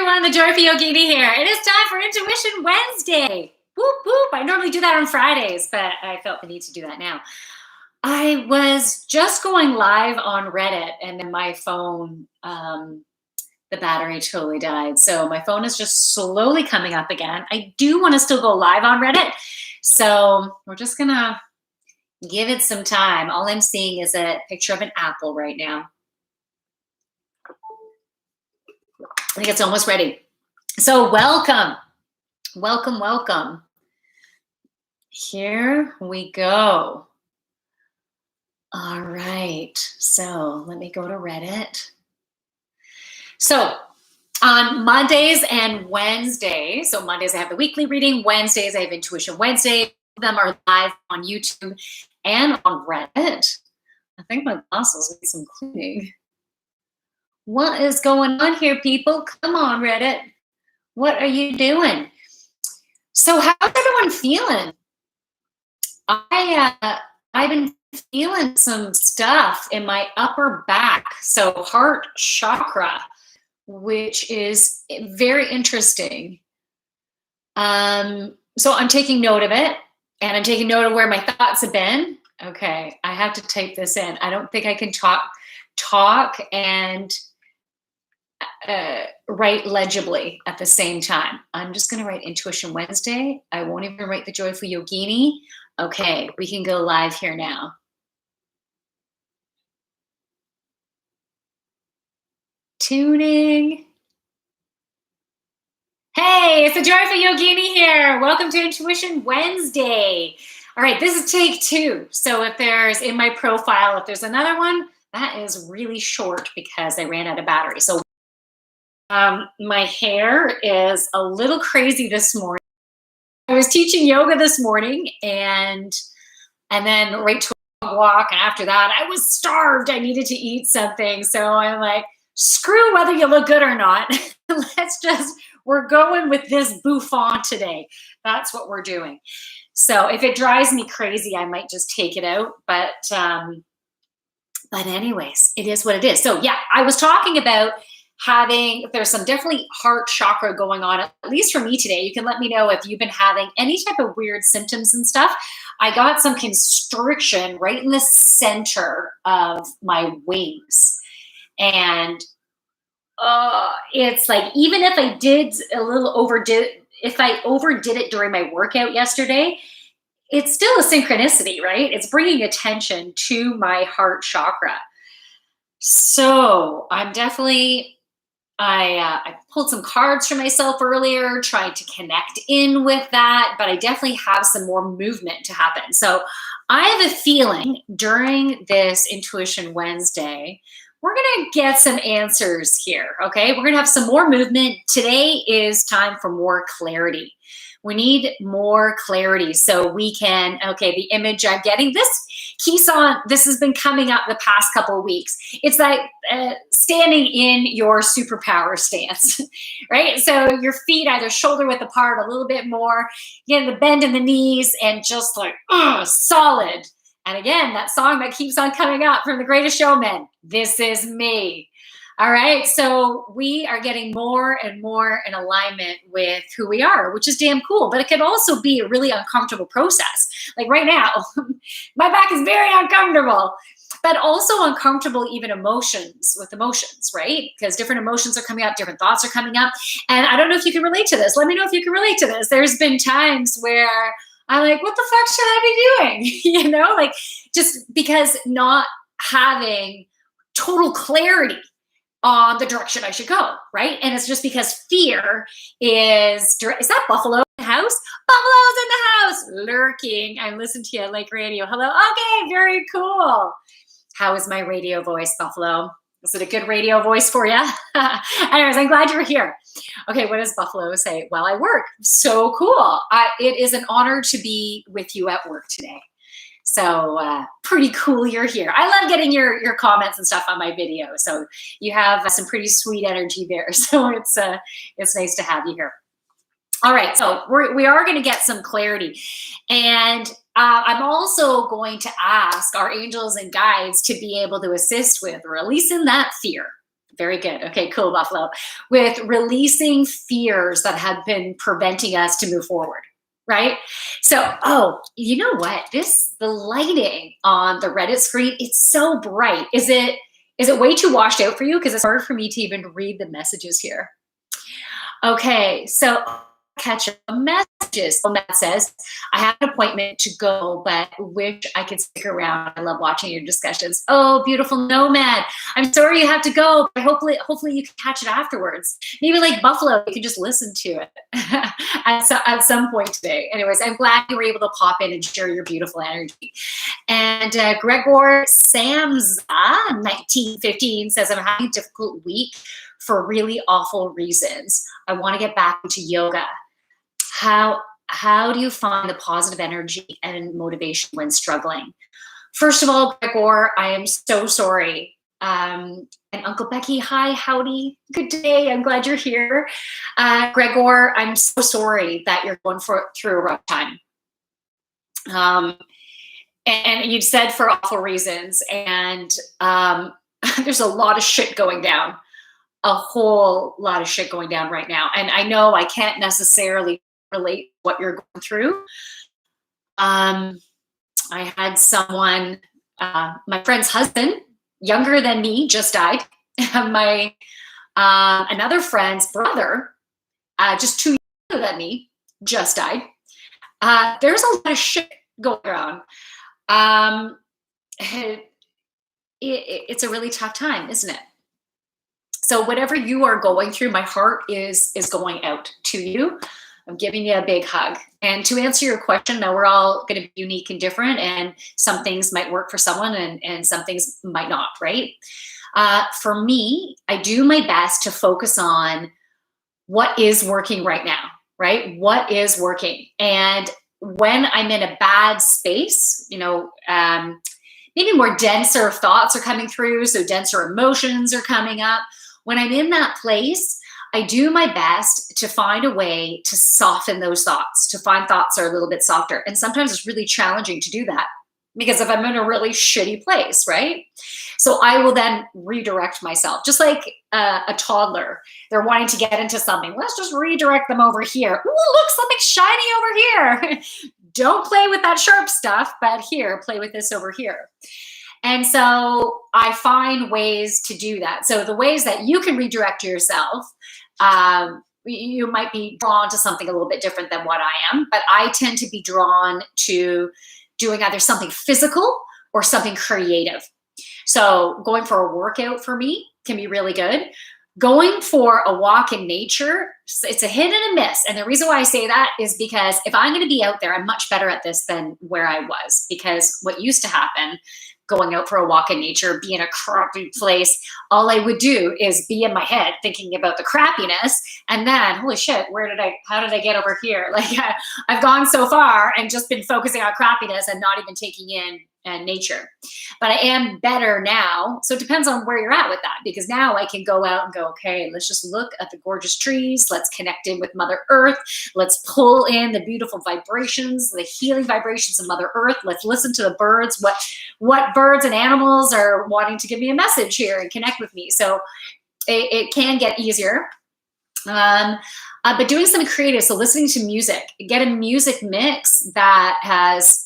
everyone, the Joyful Yogini here. It is time for Intuition Wednesday. Whoop, whoop. I normally do that on Fridays, but I felt the need to do that now. I was just going live on Reddit and then my phone, the battery totally died. So my phone is just slowly coming up again. I do want to still go live on Reddit. So we're just going to give it some time. All I'm seeing is a picture of an apple right now. I think it's almost ready. So welcome, welcome, welcome. Here we go. All right, so let me go to Reddit. So on Mondays and Wednesdays, so Mondays I have the weekly reading, Wednesdays I have Intuition Wednesday. Both of them are live on YouTube and on Reddit. I think my muscles need some cleaning. What is going on here, people? Come on, Reddit. What are you doing? So how's everyone feeling? I've been feeling some stuff in my upper back, so heart chakra, which is very interesting. So I'm taking note of it, and I'm taking note of where my thoughts have been. Okay, I have to type this in. I don't think I can talk and write legibly at the same time. I'm just going to write Intuition Wednesday. I won't even write the Joyful Yogini. Okay, we can go live here now. Tuning. Hey, it's the Joyful Yogini here. Welcome to Intuition Wednesday. All right, this is take 2. So if there's in my profile, if there's another one, that is really short because I ran out of battery. So my hair is a little crazy this morning. I was teaching yoga this morning and then right to a walk. And after that, I was starved. I needed to eat something. So I'm like, screw whether you look good or not. We're going with this bouffant today. That's what we're doing. So if it drives me crazy, I might just take it out. But anyways, it is what it is. So yeah, I was talking about there's some definitely heart chakra going on, at least for me today. You can let me know if you've been having any type of weird symptoms and stuff. I got some constriction right in the center of my wings. And it's like, even if I did if I overdid it during my workout yesterday, it's still a synchronicity, right? It's bringing attention to my heart chakra. So I'm definitely, I pulled some cards for myself earlier, tried to connect in with that, but I definitely have some more movement to happen. So I have a feeling during this Intuition Wednesday, we're going to get some answers here, okay? We're going to have some more movement. Today is time for more clarity. We need more clarity so we can, okay, the image I'm getting, this has been coming up the past couple of weeks. It's like standing in your superpower stance, right? So your feet either shoulder width apart a little bit more, getting the bend in the knees and just like, solid. And again, that song that keeps on coming up from The Greatest Showman, This Is Me. All right, so we are getting more and more in alignment with who we are, which is damn cool, but it can also be a really uncomfortable process. Like right now, my back is very uncomfortable, but also uncomfortable even with emotions, right? Because different emotions are coming up, different thoughts are coming up. And I don't know if you can relate to this. Let me know if you can relate to this. There's been times where I'm like, what the fuck should I be doing? Like just because not having total clarity on the direction I should go, right? And it's just because fear is that Buffalo in the house? Buffalo's in the house, lurking. I listen to you at Lake Radio. Hello. Okay, very cool. How is my radio voice, Buffalo? Is it a good radio voice for you? Anyways, I'm glad you're here. Okay, what does Buffalo say? Well, I work. So cool. It is an honor to be with you at work today. So pretty cool you're here. I love getting your comments and stuff on my video. So you have some pretty sweet energy there. So it's nice to have you here. All right, so we are going to get some clarity. And I'm also going to ask our angels and guides to be able to assist with releasing that fear. Very good. Okay, cool, Buffalo. With releasing fears that have been preventing us to move forward, right? So, oh, you know what? The lighting on the Reddit screen, it's so bright. Is it way too washed out for you? Because it's hard for me to even read the messages here. Okay, so catch up messages. So Matt says, I have an appointment to go, but wish I could stick around. I love watching your discussions. Oh, beautiful nomad. I'm sorry you have to go, but hopefully you can catch it afterwards. Maybe like Buffalo, you can just listen to it at some point today. Anyways, I'm glad you were able to pop in and share your beautiful energy. And Gregor Samza, 1915, says, I'm having a difficult week for really awful reasons. I want to get back into yoga. How do you find the positive energy and motivation when struggling? First of all, Gregor, I am so sorry. And Uncle Becky, hi, howdy, good day. I'm glad you're here. Gregor, I'm so sorry that you're going through a rough time. And you said for awful reasons. And there's a lot of shit going down. A whole lot of shit going down right now. And I know I can't necessarily relate what you're going through. I had someone, my friend's husband, younger than me, just died. My another friend's brother, just 2 years younger than me, just died. There's a lot of shit going on. It's a really tough time, isn't it? So whatever you are going through, my heart is going out to you. I'm giving you a big hug. And to answer your question, now we're all going to be unique and different, and some things might work for someone and some things might not, right? For me, I do my best to focus on what is working right now, right? What is working? And when I'm in a bad space, maybe more denser thoughts are coming through, so denser emotions are coming up. When I'm in that place, I do my best to find a way to soften those thoughts, to find thoughts that are a little bit softer. And sometimes it's really challenging to do that because if I'm in a really shitty place, right? So I will then redirect myself, just like a toddler. They're wanting to get into something. Let's just redirect them over here. Ooh, look, something shiny over here. Don't play with that sharp stuff, but here, play with this over here. And so I find ways to do that. So the ways that you can redirect yourself, you might be drawn to something a little bit different than what I am, but I tend to be drawn to doing either something physical or something creative. So going for a workout for me can be really good. Going for a walk in nature, it's a hit and a miss. And the reason why I say that is because if I'm going to be out there, I'm much better at this than where I was. Because what used to happen going out for a walk in nature, be in a crappy place, all I would do is be in my head thinking about the crappiness. And then, holy shit, how did I get over here? Like I've gone so far and just been focusing on crappiness and not even taking in nature. But I am better now. So it depends on where you're at with that, because now I can go out and go, okay, let's just look at the gorgeous trees. Let's connect in with Mother Earth. Let's pull in the beautiful vibrations, the healing vibrations of Mother Earth. Let's listen to the birds, what birds and animals are wanting to give me a message here and connect with me. So it can get easier. But doing something creative, so listening to music, get a music mix that has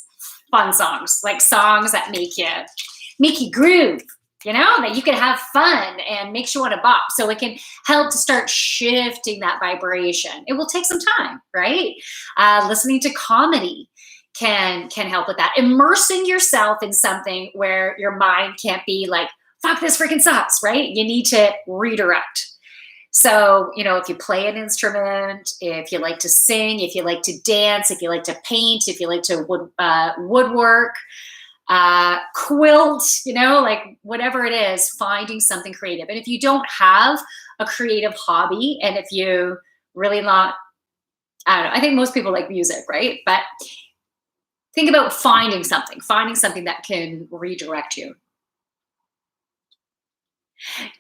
fun songs, like songs that make you groove, that you can have fun and makes you want to bop. So it can help to start shifting that vibration. It will take some time, right? Listening to comedy can help with that. Immersing yourself in something where your mind can't be like, fuck, this freaking sucks, right? You need to redirect. So, if you play an instrument, if you like to sing, if you like to dance, if you like to paint, if you like to woodwork, quilt, like whatever it is, finding something creative. And if you don't have a creative hobby, and if you really not, I don't know, I think most people like music, right? But think about finding something that can redirect you.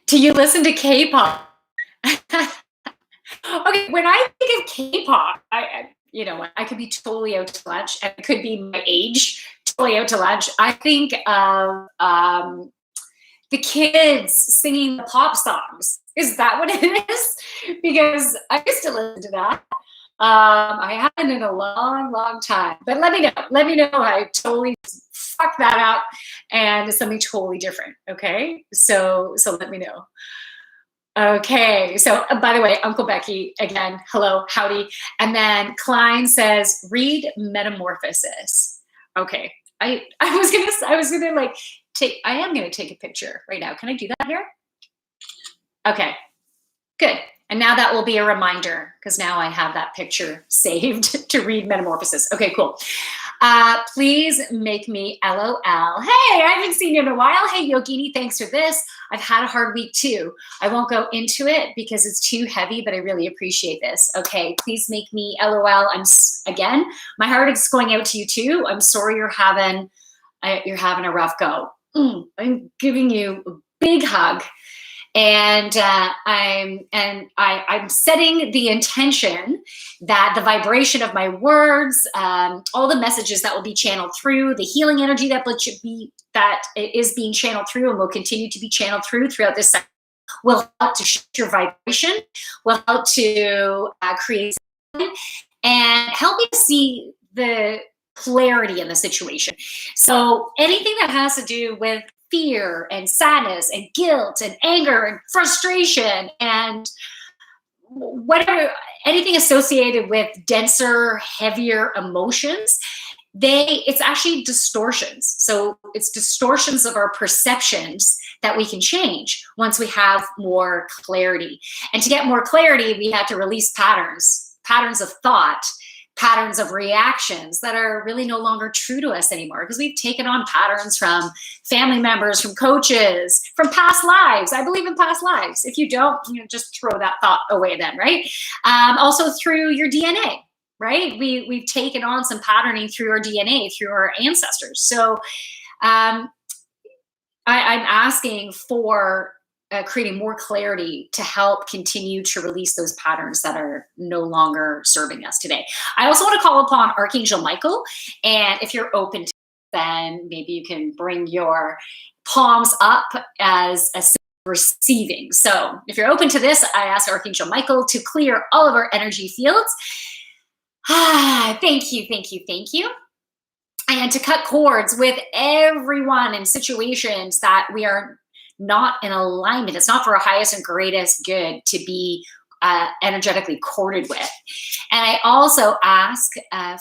Do you listen to K-pop? Okay, when I think of K-pop, I could be totally out to lunch, and it could be my age, totally out to lunch. I think of the kids singing the pop songs. Is that what it is? Because I used to listen to that. I haven't in a long, long time. But let me know. Let me know. I totally fucked that up, and it's something totally different. Okay, so let me know. Okay, so by the way, Uncle Becky again. Hello, howdy. And then Klein says, read Metamorphosis. Okay, I was gonna like take. I am gonna take a picture right now. Can I do that here? Okay, good. And now that will be a reminder because now I have that picture saved to read Metamorphosis. Okay, cool. Please make me LOL. Hey, I haven't seen you in a while. Hey, Yogini, thanks for this. I've had a hard week too. I won't go into it because it's too heavy, but I really appreciate this. Okay, please make me LOL. Again, my heart is going out to you too. I'm sorry you're having a rough go. I'm giving you a big hug. And I'm setting the intention that the vibration of my words, all the messages that will be channeled through, the healing energy that is being channeled through and will continue to be channeled throughout this cycle will help to shift your vibration, will help to create and help you to see the clarity in the situation. So anything that has to do with fear and sadness and guilt and anger and frustration and whatever, anything associated with denser, heavier emotions, it's actually distortions. So it's distortions of our perceptions that we can change once we have more clarity. And to get more clarity, we have to release patterns of thought, patterns of reactions that are really no longer true to us anymore because we've taken on patterns from family members, from coaches, from past lives. I believe in past lives. If you don't, just throw that thought away then, right? Also through your DNA, right? We've taken on some patterning through our DNA, through our ancestors. So I'm asking for creating more clarity to help continue to release those patterns that are no longer serving us today. I also want to call upon Archangel Michael. And if you're open to it, then maybe you can bring your palms up as a receiving. So if you're open to this, I ask Archangel Michael to clear all of our energy fields. Thank you, thank you, thank you. And to cut cords with everyone in situations that we are not in alignment. It's not for our highest and greatest good to be energetically corded with. And I also ask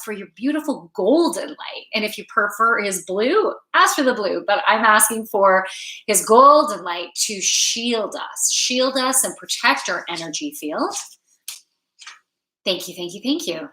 for your beautiful golden light. And if you prefer his blue, ask for the blue. But I'm asking for his golden light to shield us and protect our energy field. Thank you, thank you, thank you.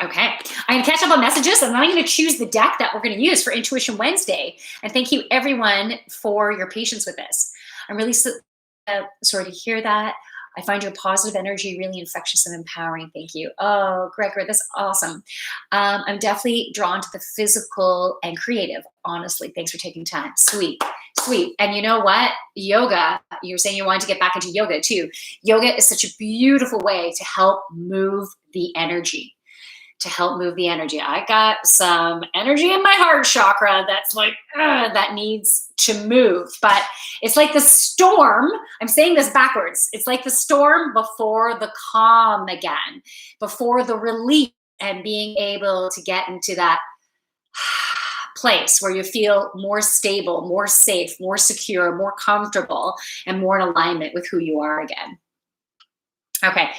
Okay, I'm going to catch up on messages, and then I'm going to choose the deck that we're going to use for Intuition Wednesday. And thank you, everyone, for your patience with this. I'm really sorry to hear that. I find your positive energy really infectious and empowering. Thank you. Oh, Gregor, that's awesome. I'm definitely drawn to the physical and creative, honestly. Thanks for taking time. Sweet, sweet. And you know what? Yoga, you were saying you wanted to get back into yoga too. Yoga is such a beautiful way to help move the energy. I got some energy in my heart chakra that's like, that needs to move. But it's like the storm. I'm saying this backwards. It's like the storm before the calm again, before the relief and being able to get into that place where you feel more stable, more safe, more secure, more comfortable, and more in alignment with who you are again. Okay.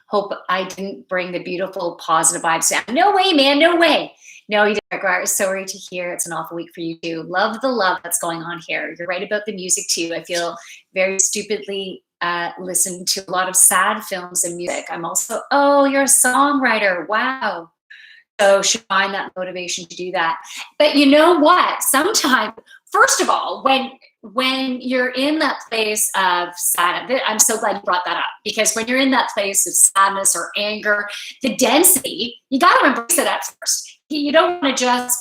Hope I didn't bring the beautiful, positive vibes down. No way, man. No way. No, you didn't. Sorry to hear. It's an awful week for you too. Love the love that's going on here. You're right about the music too. I feel very stupidly listen to a lot of sad films and music. I'm also, you're a songwriter. Wow. So should find that motivation to do that. But you know what? Sometimes, first of all, when you're in that place of sadness, I'm so glad you brought that up, because when you're in that place of sadness or anger, the density, you got to embrace it at first. You don't want to just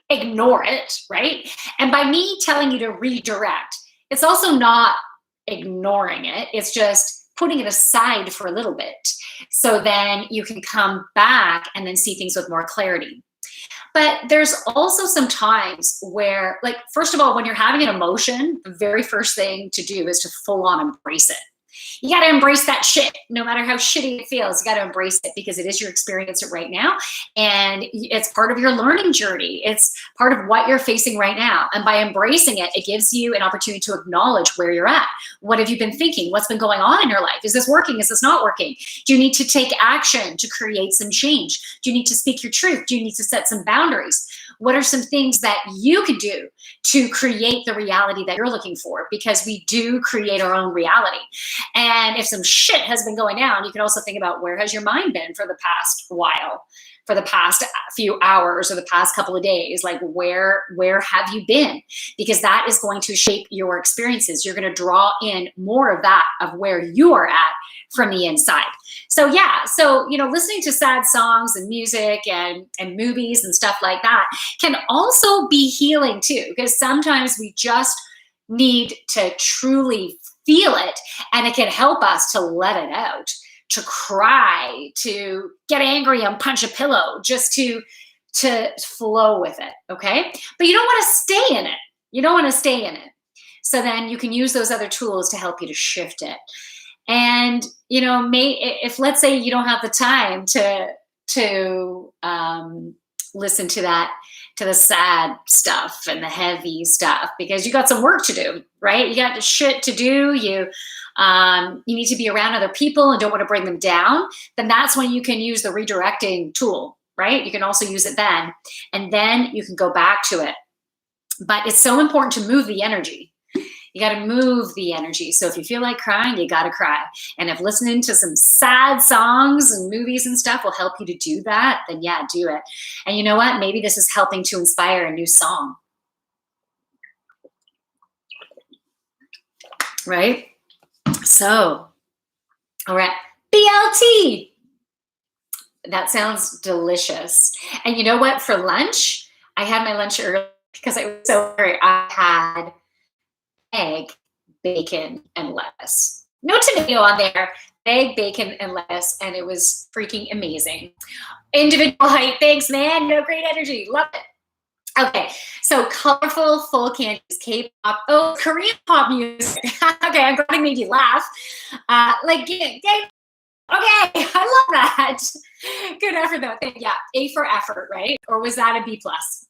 ignore it, right? And by me telling you to redirect, it's also not ignoring it. It's just putting it aside for a little bit. So then you can come back and then see things with more clarity. But there's also some times where, like, first of all, when you're having an emotion, the very first thing to do is to full on embrace it. You got to embrace that shit, no matter how shitty it feels. You got to embrace it because it is your experience right now. And it's part of your learning journey. It's part of what you're facing right now. And by embracing it, it gives you an opportunity to acknowledge where you're at. What have you been thinking? What's been going on in your life? Is this working? Is this not working? Do you need to take action to create some change? Do you need to speak your truth? Do you need to set some boundaries? What are some things that you could do to create the reality that you're looking for? Because we do create our own reality. And if some shit has been going down, you can also think about, where has your mind been for the past while, for the past few hours or the past couple of days? Like, where have you been? Because that is going to shape your experiences. You're going to draw in more of that, of where you are at from the inside. So yeah, so, you know, listening to sad songs and music and movies and stuff like that can also be healing too, because sometimes we just need to truly feel it, and it can help us to let it out, to cry, to get angry and punch a pillow, just to flow with it. Okay, but you don't want to stay in it. You don't want to stay in it. So then you can use those other tools to help you to shift it. And, you know, if, let's say, you don't have the time to listen to the sad stuff and the heavy stuff, because you got some work to do, right? You got shit to do. You need to be around other people and don't want to bring them down. Then that's when you can use the redirecting tool, right? You can also use it then, and then you can go back to it. But it's so important to move the energy. You got to move the energy. So if you feel like crying, you got to cry. And if listening to some sad songs and movies and stuff will help you to do that, then yeah, do it. And you know what? Maybe this is helping to inspire a new song. Right? So, all right. BLT. That sounds delicious. And you know what? For lunch, I had my lunch early because I was so hungry. I had egg, bacon, and lettuce. No tomato on there. Egg, bacon, and lettuce, and it was freaking amazing. Individual height. Thanks, man. You have great energy. Love it. Okay, so colorful, full candies, K-pop, Korean pop music. Okay, I'm glad I made you laugh. Okay, I love that. Good effort though. Yeah, A for effort, right? Or was that a B plus?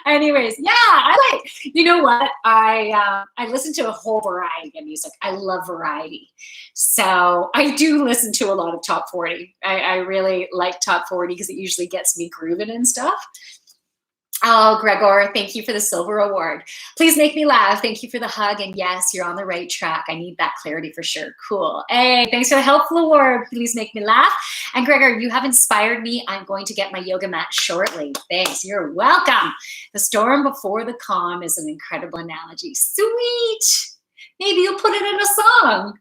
Anyways, yeah, you know what? I listen to a whole variety of music. I love variety. So I do listen to a lot of top 40. I really like top 40 because it usually gets me grooving and stuff. Oh, Gregor, thank you for the silver award. Please make me laugh. Thank you for the hug. And yes, you're on the right track. I need that clarity for sure. Cool. Hey, thanks for the helpful award. Please make me laugh. And Gregor, you have inspired me. I'm going to get my yoga mat shortly. Thanks. You're welcome. The storm before the calm is an incredible analogy. Sweet. Maybe you'll put it in a song.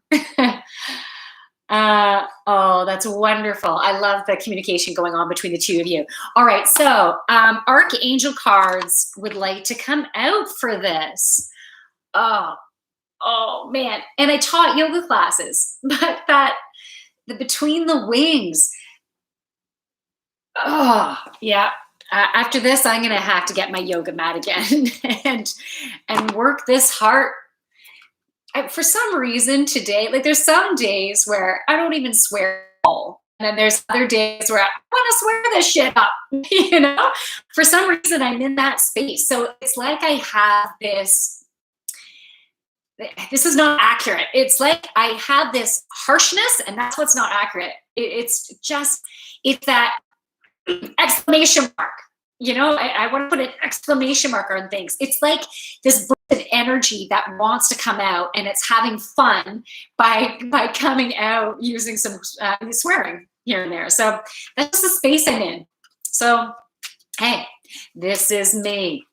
Oh, that's wonderful. I love the communication going on between the two of you. All right, so Archangel Cards would like to come out for this. Oh man. And I taught yoga classes, but the between the wings. Oh, yeah. After this, I'm going to have to get my yoga mat again and work this heart. For some reason today, like there's some days where I don't even swear at all. And then there's other days where I want to swear this shit up, you know? For some reason, I'm in that space. So it's like I have this is not accurate. It's like I have this harshness, and that's what's not accurate. It's that exclamation mark. You know, I want to put an exclamation mark on things. It's like this energy that wants to come out, and it's having fun by coming out using some swearing here and there. So that's the space I'm in. So, hey, this is me.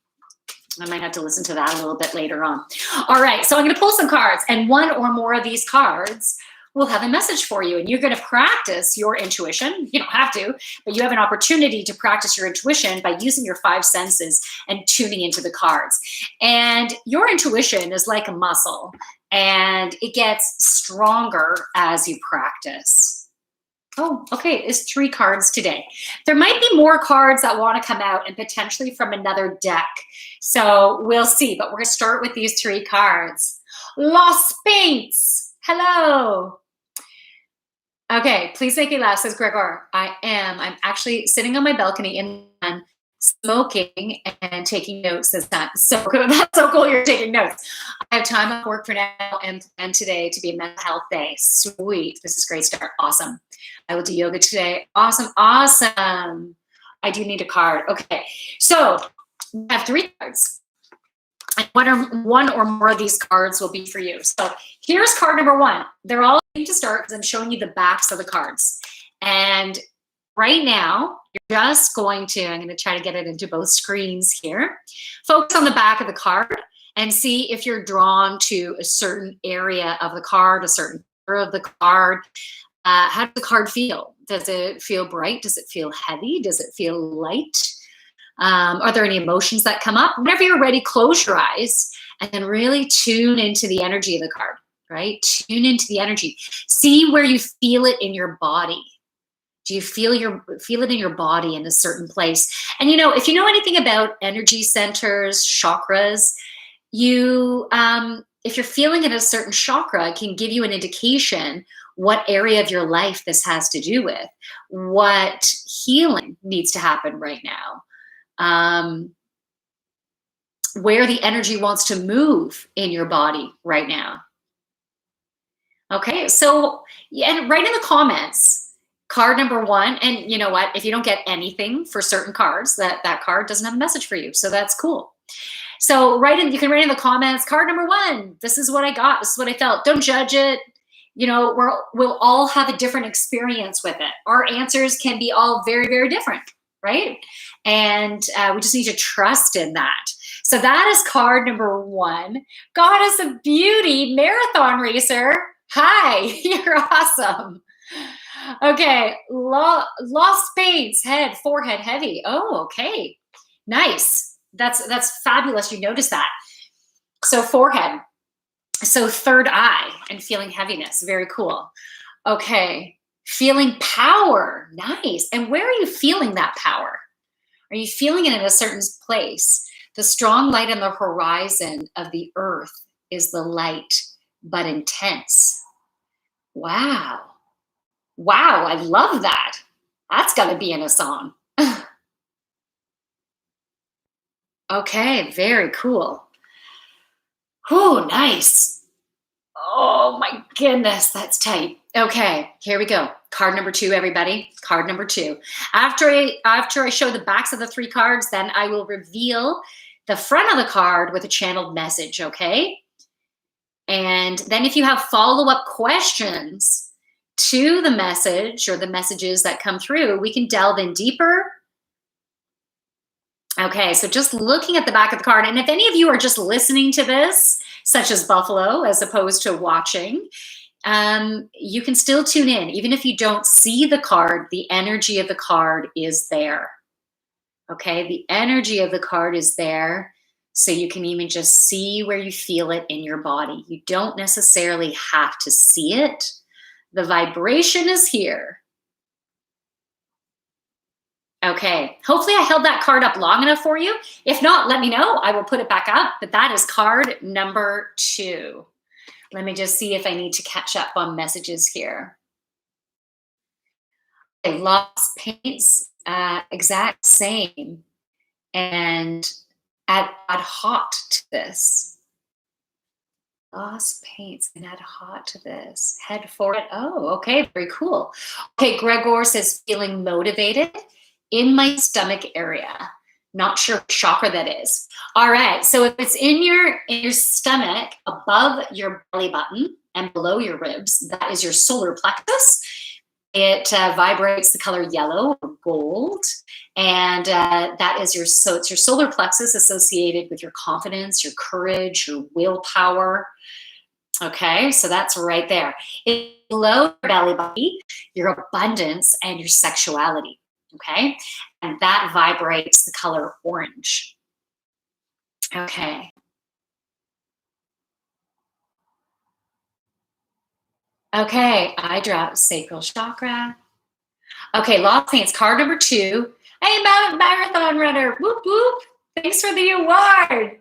I might have to listen to that a little bit later on. All right, so I'm going to pull some cards, and one or more of these cards will have a message for you, and you're going to practice your intuition. You don't have to, but you have an opportunity to practice your intuition by using your 5 senses and tuning into the cards. And your intuition is like a muscle, and it gets stronger as you practice. Oh, okay. It's 3 cards today. There might be more cards that want to come out and potentially from another deck. So we'll see. But we're going to start with these 3 cards. Los Paints. Hello. Okay, please make it loud, says Gregor. I am. I'm actually sitting on my balcony in smoking and taking notes this time. So good. That's so cool you're taking notes. I have time off work for now and today to be a mental health day. Sweet. This is a great start. Awesome. I will do yoga today. Awesome. Awesome. I do need a card. Okay. So we have 3 cards. And one or more of these cards will be for you. So here's card number 1. They're all to start because I'm showing you the backs of the cards. And right now, you're just going to, I'm going to try to get it into both screens here. Focus on the back of the card and see if you're drawn to a certain area of the card, a certain color of the card. How does the card feel? Does it feel bright? Does it feel heavy? Does it feel light? Are there any emotions that come up? Whenever you're ready, close your eyes and then really tune into the energy of the card, right? Tune into the energy. See where you feel it in your body. Do you feel it in your body in a certain place? And if you know anything about energy centers, chakras, if you're feeling it in a certain chakra, it can give you an indication what area of your life this has to do with, what healing needs to happen right now. Where the energy wants to move in your body right now. Okay, so and write in the comments card number 1, and you know what? If you don't get anything for certain cards, that card doesn't have a message for you, so that's cool. So you can write in the comments card number 1. This is what I got. This is what I felt. Don't judge it. We'll all have a different experience with it. Our answers can be all very, very different, right? And we just need to trust in that. So that is card number 1. Goddess of Beauty, marathon racer. Hi, you're awesome. Okay, lost space, head, forehead, heavy. Oh, okay, nice. That's fabulous. You notice that. So forehead. So third eye and feeling heaviness. Very cool. Okay, feeling power. Nice. And where are you feeling that power? Are you feeling it in a certain place? The strong light on the horizon of the earth is the light, but intense. Wow. Wow, I love that. That's got to be in a song. Okay, very cool. Oh, nice. Oh my goodness, that's tight. Okay, here we go. Card number 2, everybody. Card number 2. After I show the backs of the 3 cards, then I will reveal the front of the card with a channeled message, okay? And then if you have follow-up questions to the message or the messages that come through, we can delve in deeper. Okay, so just looking at the back of the card, and if any of you are just listening to this, such as Buffalo, as opposed to watching, you can still tune in. Even if you don't see the card, the energy of the card is there. Okay, the energy of the card is there, so you can even just see where you feel it in your body. You don't necessarily have to see it. The vibration is here. Okay, hopefully I held that card up long enough for you. If not, let me know. I will put it back up, but that is card number 2. Let me just see if I need to catch up on messages here. Okay, lost paints, exact same, and add hot to this. Lost paints and add hot to this. Head forward. Oh, okay, very cool. Okay, Gregor says feeling motivated in my stomach area. Not sure what chakra that is. All right, so if it's in your stomach, above your belly button and below your ribs, that is your solar plexus. It vibrates the color yellow or gold, and that is it's your solar plexus associated with your confidence, your courage, your willpower. Okay, so that's right there. Below your belly button, your abundance and your sexuality. Okay, and that vibrates the color orange. Okay. Okay, eye drop, sacral chakra. Okay, Lost Saints, card number 2. Hey, marathon runner, whoop, whoop. Thanks for the award.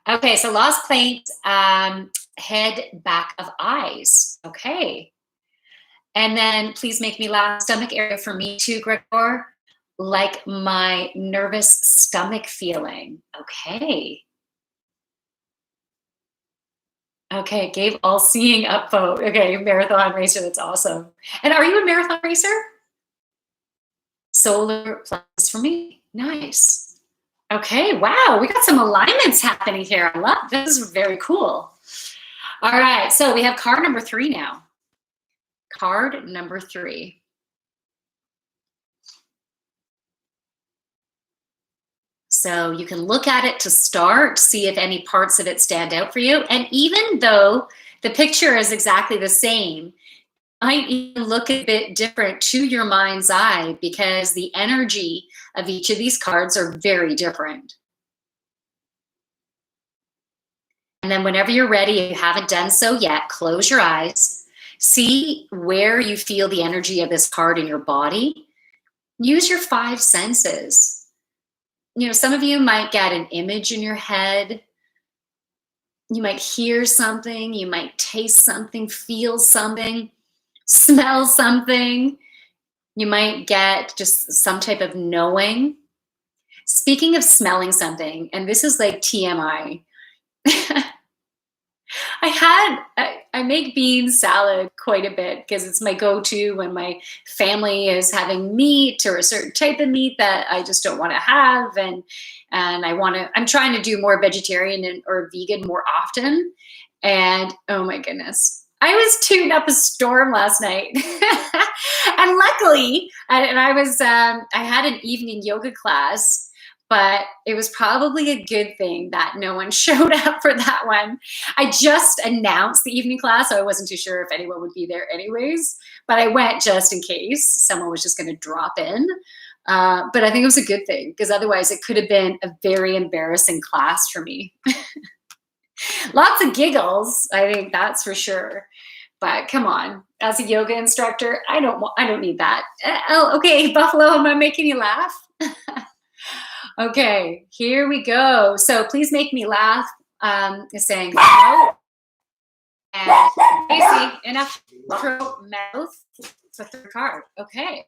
Okay, so Lost Saints, head, back of eyes. Okay. And then please make me laugh. Stomach area for me too, Gregor. Like my nervous stomach feeling. Okay. Okay, gave all seeing upvote. Okay, marathon racer, that's awesome. And are you a marathon racer? Solar plexus for me. Nice. Okay, wow, we got some alignments happening here. I love this. Is very cool. All right, so we have card number 3 now. Card number 3. So you can look at it to start, see if any parts of it stand out for you. And even though the picture is exactly the same, might even look a bit different to your mind's eye because the energy of each of these cards are very different. And then whenever you're ready, if you haven't done so yet, close your eyes. See where you feel the energy of this card in your body. Use your 5 senses. You know, some of you might get an image in your head. You might hear something. You might taste something, feel something, smell something. You might get just some type of knowing. Speaking of smelling something, and this is like TMI, I make bean salad quite a bit because it's my go-to when my family is having meat or a certain type of meat that I just don't want to have, and I'm trying to do more vegetarian or vegan more often. And oh my goodness, I was tuning up a storm last night, and luckily, I had an evening yoga class. But it was probably a good thing that no one showed up for that one. I just announced the evening class, so I wasn't too sure if anyone would be there anyways. But I went just in case someone was just going to drop in. But I think it was a good thing because otherwise it could have been a very embarrassing class for me. Lots of giggles, I think that's for sure. But come on, as a yoga instructor, I don't need that. Oh, okay, Buffalo, am I making you laugh? Okay, here we go. So please make me laugh. Saying no. And Casey, enough throat, mouth for 3rd card. Okay.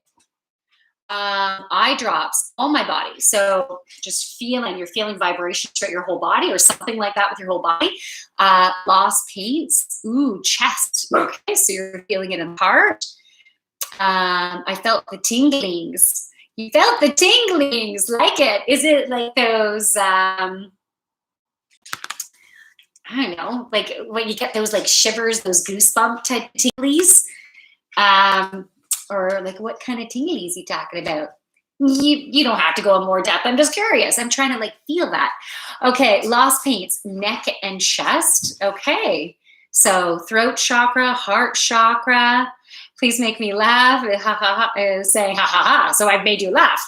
Eye drops on my body. So just you're feeling vibrations throughout your whole body or something like that with your whole body. Lost paints. Ooh, chest. Okay, so you're feeling it in the heart. I felt the tinglings. You felt the tinglings, like it. Is it like those, I don't know, like when you get those like shivers, those goosebump type tinglies? Or like what kind of tinglies you talking about? You don't have to go in more depth. I'm just curious. I'm trying to like feel that. Okay, lost paints, neck and chest. Okay, so throat chakra, heart chakra. Please make me laugh. Ha ha ha. Saying ha ha ha. So I've made you laugh.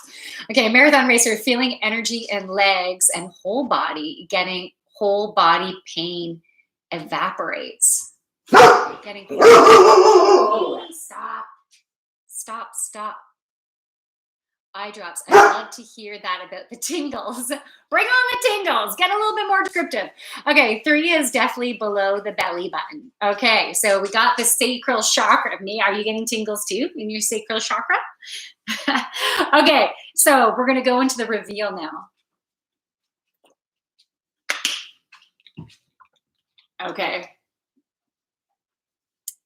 Okay, marathon racer, feeling energy in legs and whole body, getting whole body pain evaporates. Getting stop. Eye drops. I'd love to hear that about the tingles. Bring on the tingles. Get a little bit more descriptive. Okay, 3 is definitely below the belly button. Okay, so we got the sacral chakra. Me, are you getting tingles too in your sacral chakra? Okay, so we're going to go into the reveal now. Okay.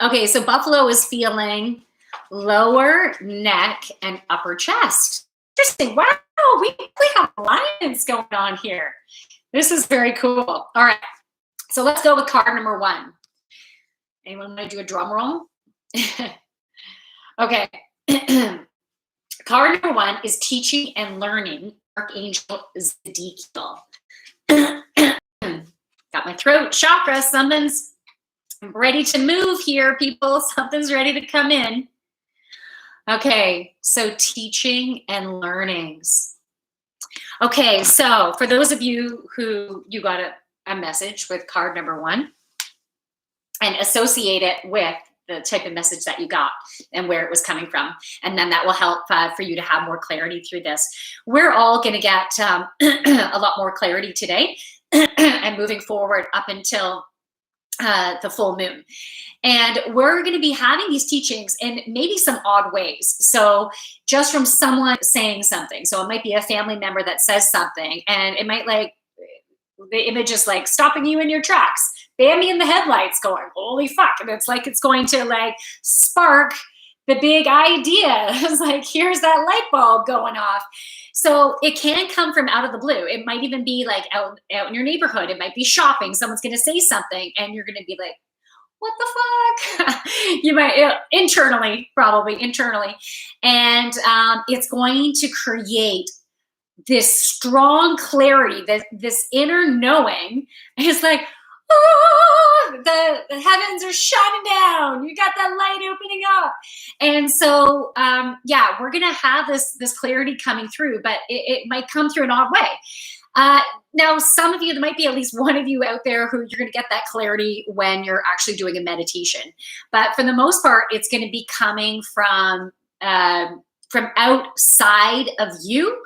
Okay, so Buffalo is feeling lower neck and upper chest. Interesting. Wow, we have alignments going on here. This is very cool. All right, so let's go with card number 1. Anyone want to do a drum roll? Okay. Card number 1 is teaching and learning. Archangel Ezekiel. Got my throat chakra. Something's ready to move here, people. Something's ready to come in. Okay, so teaching and learnings. Okay, so for those of you who you got a message with card number 1 and associate it with the type of message that you got and where it was coming from. And then that will help for you to have more clarity through this. We're all going to get a lot more clarity today and moving forward up until the full moon. And we're going to be having these teachings in maybe some odd ways. So just from someone saying something. So it might be a family member that says something, and it might like, the image is like stopping you in your tracks, Bambi in the headlights going, holy fuck. And it's like, it's going to like spark the big idea. It's like, here's that light bulb going off. So it can come from out of the blue. It might even be like out in your neighborhood. It might be shopping. Someone's going to say something and you're going to be like, what the fuck? You might probably internally. And it's going to create this strong clarity, this inner knowing. It's like, oh, the heavens are shining down. You got that light opening up. And so, we're going to have this clarity coming through, but it might come through an odd way. Now, some of you, there might be at least one of you out there who you're going to get that clarity when you're actually doing a meditation. But for the most part, it's going to be coming from outside of you.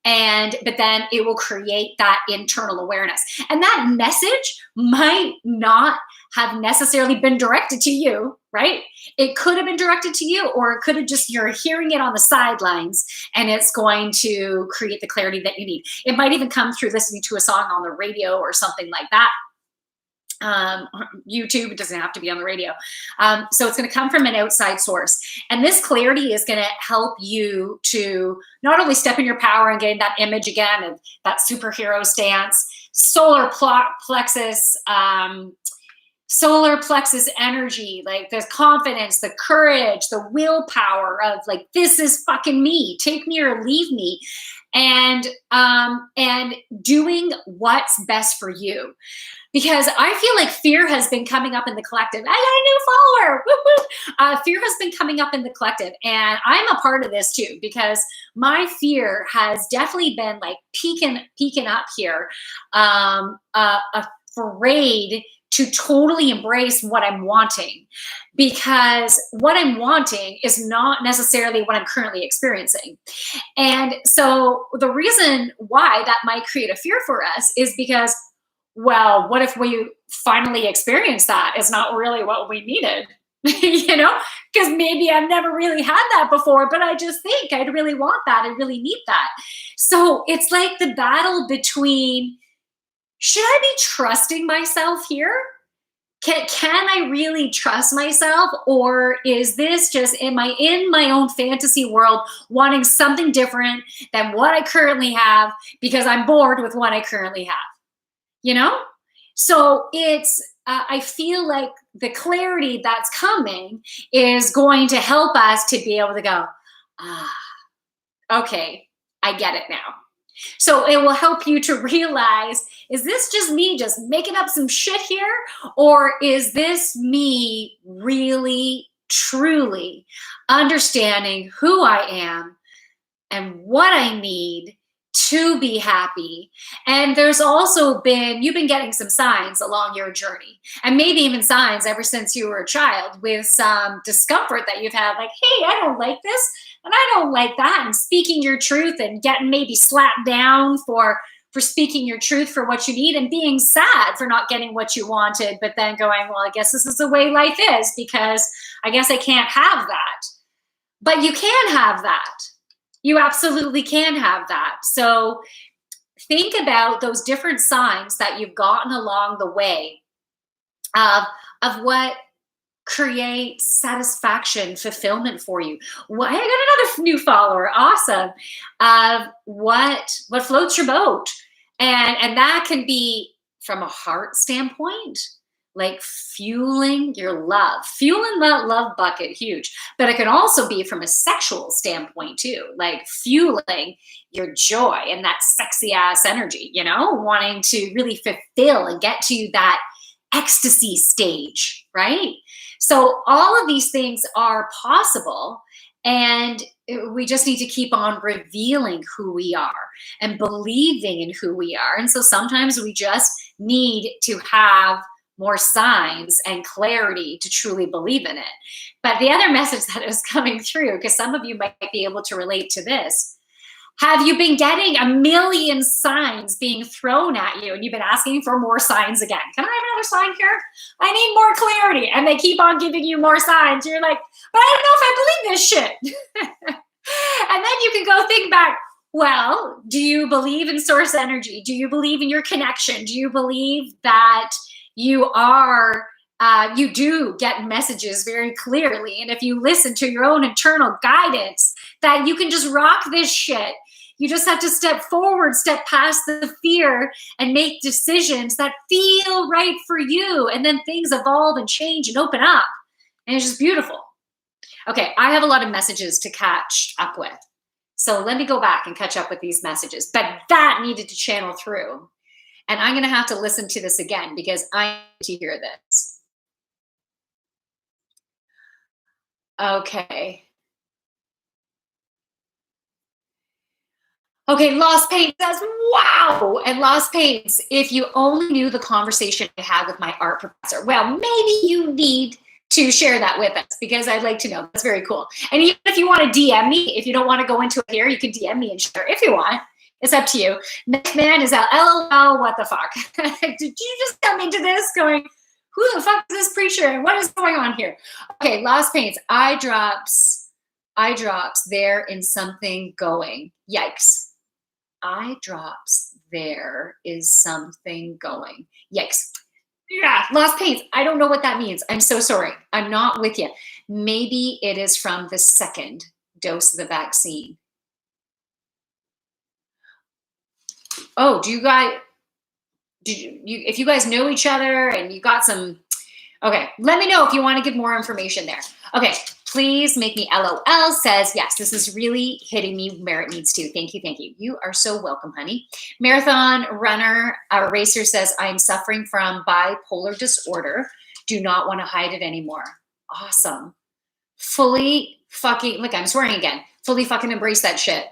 But then it will create that internal awareness. And that message might not have necessarily been directed to you, right? It could have been directed to you, or it could have just, you're hearing it on the sidelines and it's going to create the clarity that you need. It might even come through listening to a song on the radio or something like that. YouTube, it doesn't have to be on the radio. So it's going to come from an outside source. And this clarity is going to help you to not only step in your power and getting that image again of that superhero stance, solar plexus energy, like the confidence, the courage, the willpower of like, this is fucking me, take me or leave me. And doing what's best for you. Because I feel like fear has been coming up in the collective. I got a new follower. Woo-hoo. Fear has been coming up in the collective. And I'm a part of this too, because my fear has definitely been like peeking up here, afraid to totally embrace what I'm wanting, because what I'm wanting is not necessarily what I'm currently experiencing. And so the reason why that might create a fear for us is because, well, what if we finally experience that? It's not really what we needed, because maybe I've never really had that before, but I just think I'd really want that. I really need that. So it's like the battle between, should I be trusting myself here? Can I really trust myself? Or is this just, am I in my own fantasy world wanting something different than what I currently have because I'm bored with what I currently have? So it's, I feel like the clarity that's coming is going to help us to be able to go, okay, I get it now. So it will help you to realize, is this just me just making up some shit here? Or is this me really, truly understanding who I am and what I need to be happy? And there's also been, you've been getting some signs along your journey, and maybe even signs ever since you were a child, with some discomfort that you've had, like, hey, I don't like this and I don't like that, and speaking your truth and getting maybe slapped down for speaking your truth for what you need, and being sad for not getting what you wanted, but then going, well, I guess this is the way life is, because I guess I can't have that. But you can have that. You absolutely can have that. So think about those different signs that you've gotten along the way of what creates satisfaction, fulfillment for you. Well, I got another new follower. Awesome. What floats your boat? And that can be from a heart standpoint, like fueling your love, fueling that love bucket, huge. But it can also be from a sexual standpoint too, like fueling your joy and that sexy ass energy, wanting to really fulfill and get to that ecstasy stage, right? So all of these things are possible, and we just need to keep on revealing who we are and believing in who we are. And so sometimes we just need to have more signs and clarity to truly believe in it. But the other message that is coming through, because some of you might be able to relate to this, have you been getting a million signs being thrown at you and you've been asking for more signs again? Can I have another sign here? I need more clarity. And they keep on giving you more signs. You're like, but I don't know if I believe this shit. And then you can go think back, well, do you believe in source energy? Do you believe in your connection? Do you believe that you do get messages very clearly? And if you listen to your own internal guidance, that you can just rock this shit. You just have to step forward, step past the fear, and make decisions that feel right for you. And then things evolve and change and open up. And it's just beautiful. Okay, I have a lot of messages to catch up with. So let me go back and catch up with these messages. But that needed to channel through. And I'm going to have to listen to this again because I need to hear this. Okay. Okay, Lost Paint says, wow. And Lost Paints, if you only knew the conversation I had with my art professor, well, maybe you need to share that with us because I'd like to know. That's very cool. And even if you want to DM me, if you don't want to go into it here, you can DM me and share if you want. It's up to you. Next man is out. LOL, what the fuck? Did you just come into this going, who the fuck is this preacher and what is going on here? Okay, Lost Paints, eye drops there in something going. Yikes. Eye drops, there is something going. Yikes. Yeah, Lost Paints. I don't know what that means. I'm so sorry. I'm not with you. Maybe it is from the second dose of the vaccine. Oh, if you guys know each other and you got some, okay, let me know if you want to give more information there. Okay, please make me LOL says, yes, this is really hitting me where it needs to. Thank you, thank you. You are so welcome, honey. Marathon runner, racer says, I'm suffering from bipolar disorder. Do not want to hide it anymore. Awesome. Fully fucking, look, I'm swearing again. Fully fucking embrace that shit.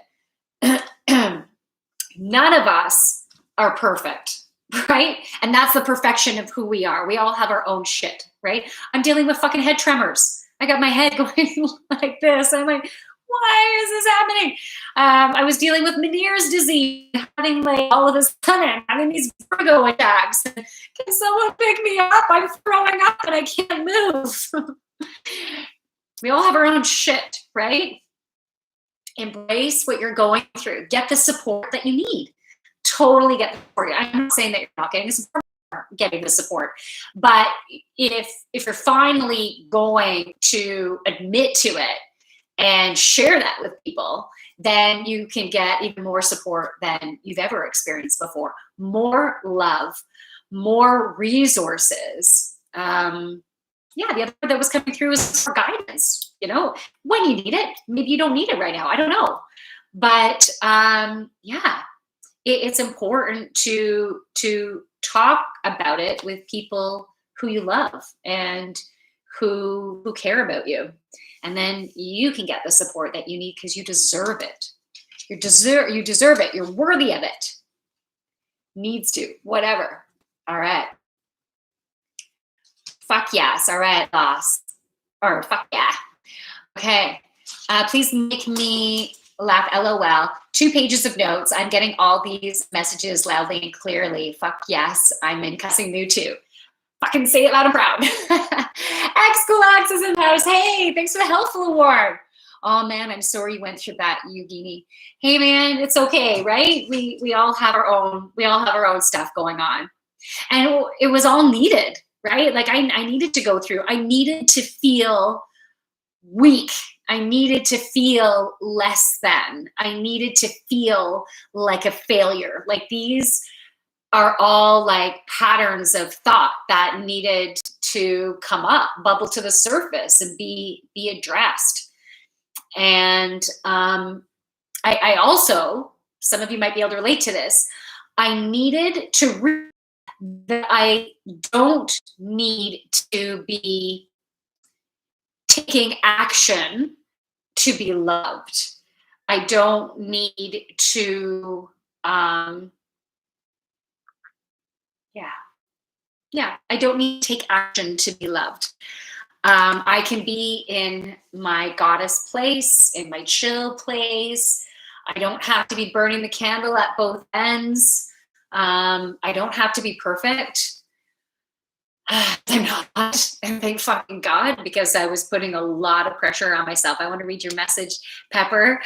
None of us are perfect, right? And that's the perfection of who we are. We all have our own shit, right? I'm dealing with fucking head tremors. I got my head going like this. I'm like, why is this happening? I was dealing with Meniere's disease, having like all of a sudden, having these vertigo attacks. Can someone pick me up? I'm throwing up and I can't move. We all have our own shit, right? Embrace what you're going through. Get the support that you need. Totally get the support. I'm not saying that you're not getting the support. Getting the support, but if you're finally going to admit to it and share that with people, then you can get even more support than you've ever experienced before. More love, more resources. Yeah, the other word that was coming through was for guidance. You know, when you need it, maybe you don't need it right now. I don't know, but yeah, it's important to talk about it with people who you love and who care about you. And then you can get the support that you need because you deserve it. You deserve it. You're worthy of it. Needs to, whatever. All right. Fuck yes. All right, boss. Or fuck yeah. Okay. Please make me laugh, LOL. 2 pages of notes. I'm getting all these messages loudly and clearly. Fuck yes. I'm in cussing mood too. Fucking say it loud and proud. X-Galax is in the house. Hey, thanks for the Helpful Award. Oh man, I'm sorry you went through that, Eugenie. Hey man, it's okay, right? We all have our own stuff going on. And it was all needed, right? Like I needed to go through. I needed to feel weak. I needed to feel less than. I needed to feel like a failure. Like these are all like patterns of thought that needed to come up, bubble to the surface and be addressed. And I also, some of you might be able to relate to this, I needed to realize that I don't need to be taking action to be loved. I don't need to, yeah. Yeah, I don't need to take action to be loved. I can be in my goddess place, in my chill place. I don't have to be burning the candle at both ends. I don't have to be perfect. I'm not, and thank fucking God, because I was putting a lot of pressure on myself. I want to read your message, Pepper.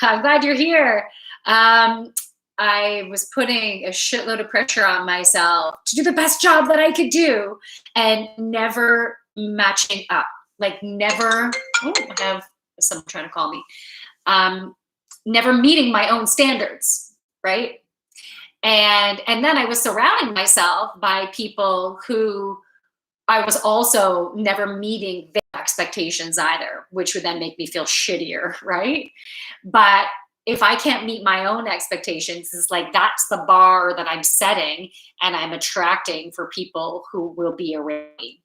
I'm glad you're here. I was putting a shitload of pressure on myself to do the best job that I could do and never matching up. Like never, oh, I have someone trying to call me. Never meeting my own standards, right? And then I was surrounding myself by people who I was also never meeting their expectations either, which would then make me feel shittier, right? But if I can't meet my own expectations, it's like that's the bar that I'm setting and I'm attracting for people who will be around me.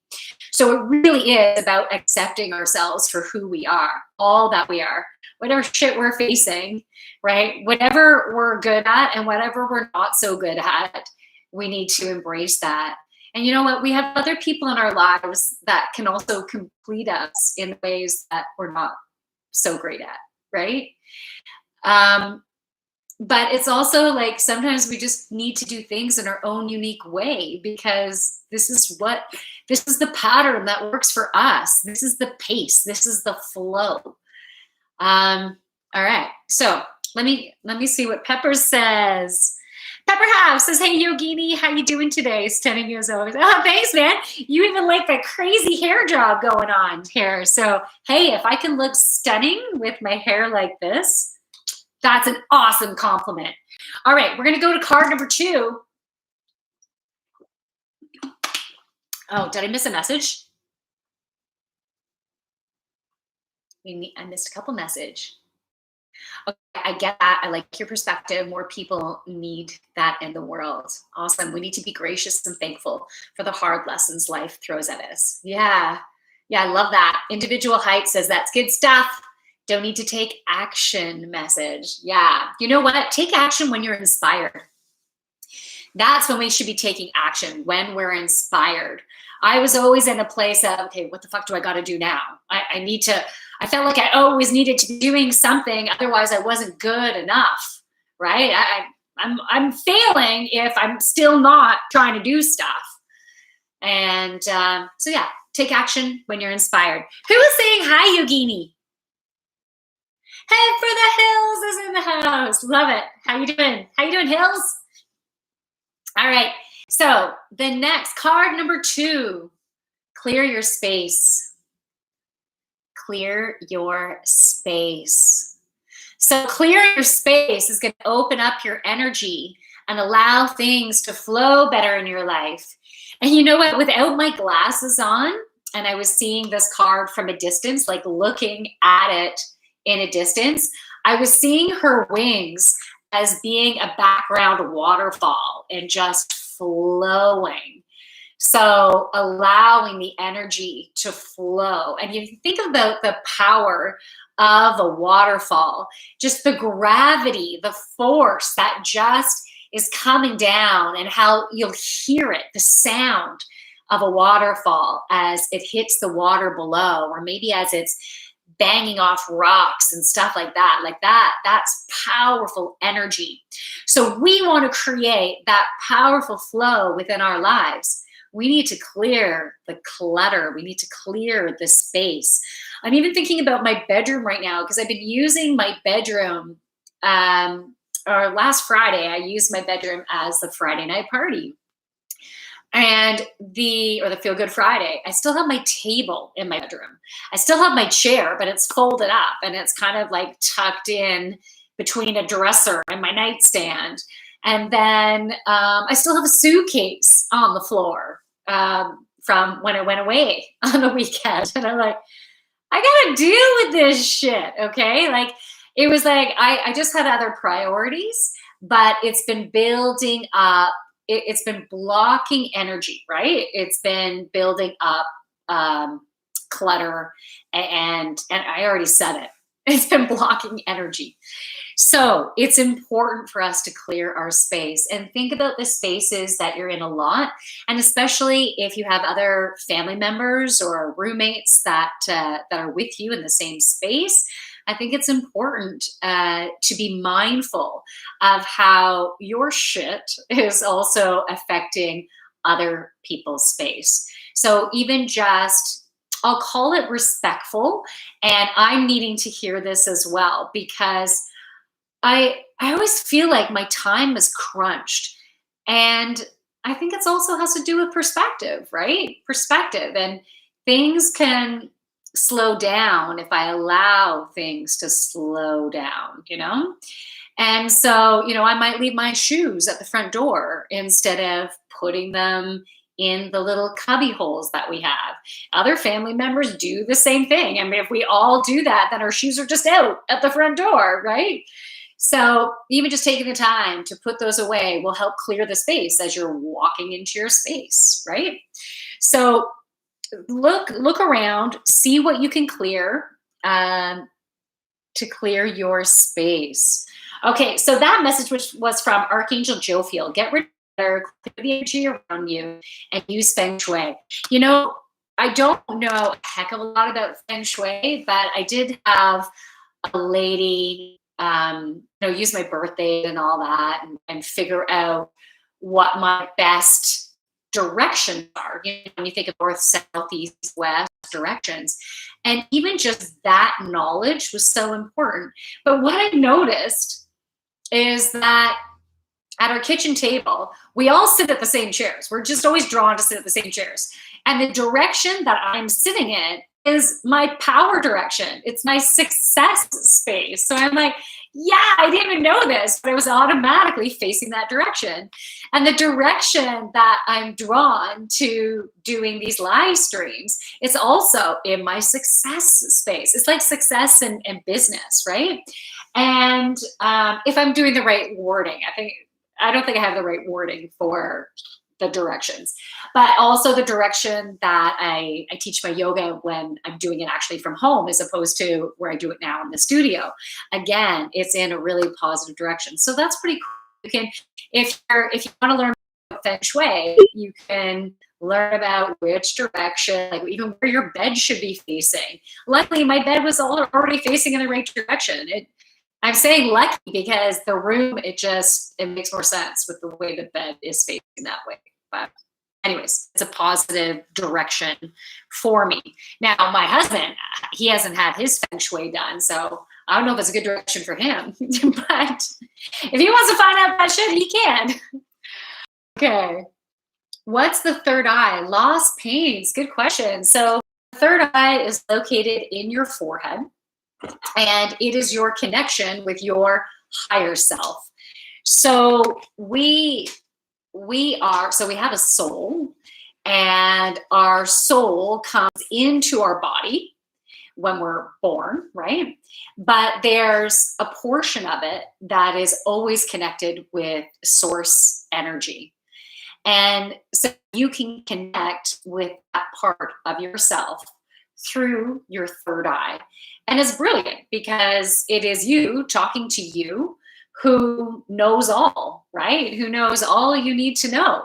So it really is about accepting ourselves for who we are, all that we are, whatever shit we're facing, right? Whatever we're good at and whatever we're not so good at, we need to embrace that. And you know what? We have other people in our lives that can also complete us in ways that we're not so great at, right? Um, but it's also like sometimes we just need to do things in our own unique way because this is the pattern that works for us. This is the pace. This is the flow. All right. So let me see what Pepper says. Pepper House says, "Hey Yogini, how you doing today?" Stunning as always. Oh, thanks, man. You even like that crazy hair job going on here. So hey, if I can look stunning with my hair like this, that's an awesome compliment. All right, we're gonna go to card number 2. Oh, did I miss a message? I missed a couple message. Okay, I get that. I like your perspective. More people need that in the world. Awesome. We need to be gracious and thankful for the hard lessons life throws at us. Yeah. Yeah, I love that. Individual Height says that's good stuff. Don't need to take action message. Yeah. You know what? Take action when you're inspired. That's when we should be taking action, when we're inspired. I was always in a place of, okay, what the fuck do I got to do now? I felt like I always needed to be doing something. Otherwise I wasn't good enough. Right. I'm failing if I'm still not trying to do stuff. And so yeah, take action when you're inspired. Who is saying hi, Yogini? Head for the Hills is in the house. Love it. How you doing? How you doing, Hills? All right. So the next card number 2, clear your space. Clear your space. So clearing your space is going to open up your energy and allow things to flow better in your life. And you know what? Without my glasses on, and I was seeing this card from a distance, like looking at it in a distance, I was seeing her wings as being a background waterfall and just flowing. So allowing the energy to flow. And you think about the power of a waterfall, just the gravity, the force that just is coming down, and how you'll hear it, the sound of a waterfall as it hits the water below, or maybe as it's banging off rocks and stuff like that. That's powerful energy. So we want to create that powerful flow within our lives. We need to clear the clutter. We need to clear the space. I'm even thinking about my bedroom right now because I've been using my bedroom. Or last Friday, I used my bedroom as the Friday night party. And the Feel Good Friday, I still have my table in my bedroom. I still have my chair, but it's folded up and it's kind of like tucked in between a dresser and my nightstand. And then I still have a suitcase on the floor from when I went away on the weekend. And I'm like, I gotta deal with this shit, okay? Like, it was like I just had other priorities, but it's been building up. It's been blocking energy, right? It's been building up clutter, and I already said it. It's been blocking energy. So it's important for us to clear our space and think about the spaces that you're in a lot. And especially if you have other family members or roommates that are with you in the same space, I think it's important to be mindful of how your shit is also affecting other people's space. So even just, I'll call it respectful. And I'm needing to hear this as well, because I always feel like my time is crunched. And I think it's also has to do with perspective, right? Perspective. And things can slow down if I allow things to slow down, you know? And so, I might leave my shoes at the front door instead of putting them in the little cubby holes that we have. Other family members do the same thing. I mean, if we all do that, then our shoes are just out at the front door, right? So even just taking the time to put those away will help clear the space as you're walking into your space, right? So look around, see what you can clear to clear your space. Okay, so that message was from Archangel Jophiel. Get rid of clutter, clear the energy around you, and use Feng Shui. I don't know a heck of a lot about Feng Shui, but I did have a lady use my birthday and all that and figure out what my best directions are. When you think of north, south, east, west directions. And even just that knowledge was so important. But what I noticed is that at our kitchen table, we all sit at the same chairs. We're just always drawn to sit at the same chairs. And the direction that I'm sitting in is my power direction. It's my success space. So I'm like, yeah, I didn't even know this, but I was automatically facing that direction. And the direction that I'm drawn to doing these live streams, it's also in my success space. It's like success and business, right? And if I'm doing the right wording, I don't think I have the right wording for the directions, but also the direction that I teach my yoga when I'm doing it actually from home, as opposed to where I do it now in the studio. Again, it's in a really positive direction. So that's pretty cool. You can, if you want to learn about Feng Shui, you can learn about which direction, like even where your bed should be facing. Luckily, my bed was already facing in the right direction. I'm saying lucky because the room, it makes more sense with the way the bed is facing that way. But anyways, it's a positive direction for me. Now, my husband, he hasn't had his Feng Shui done, so I don't know if it's a good direction for him. But if he wants to find out that shit, he can. Okay. What's the third eye? Lost pains. Good question. So the third eye is located in your forehead, and it is your connection with your higher self. So we have a soul, and our soul comes into our body when we're born, right? But there's a portion of it that is always connected with source energy. And so you can connect with that part of yourself through your third eye. And it's brilliant because it is you talking to you who knows all, right? Who knows all you need to know.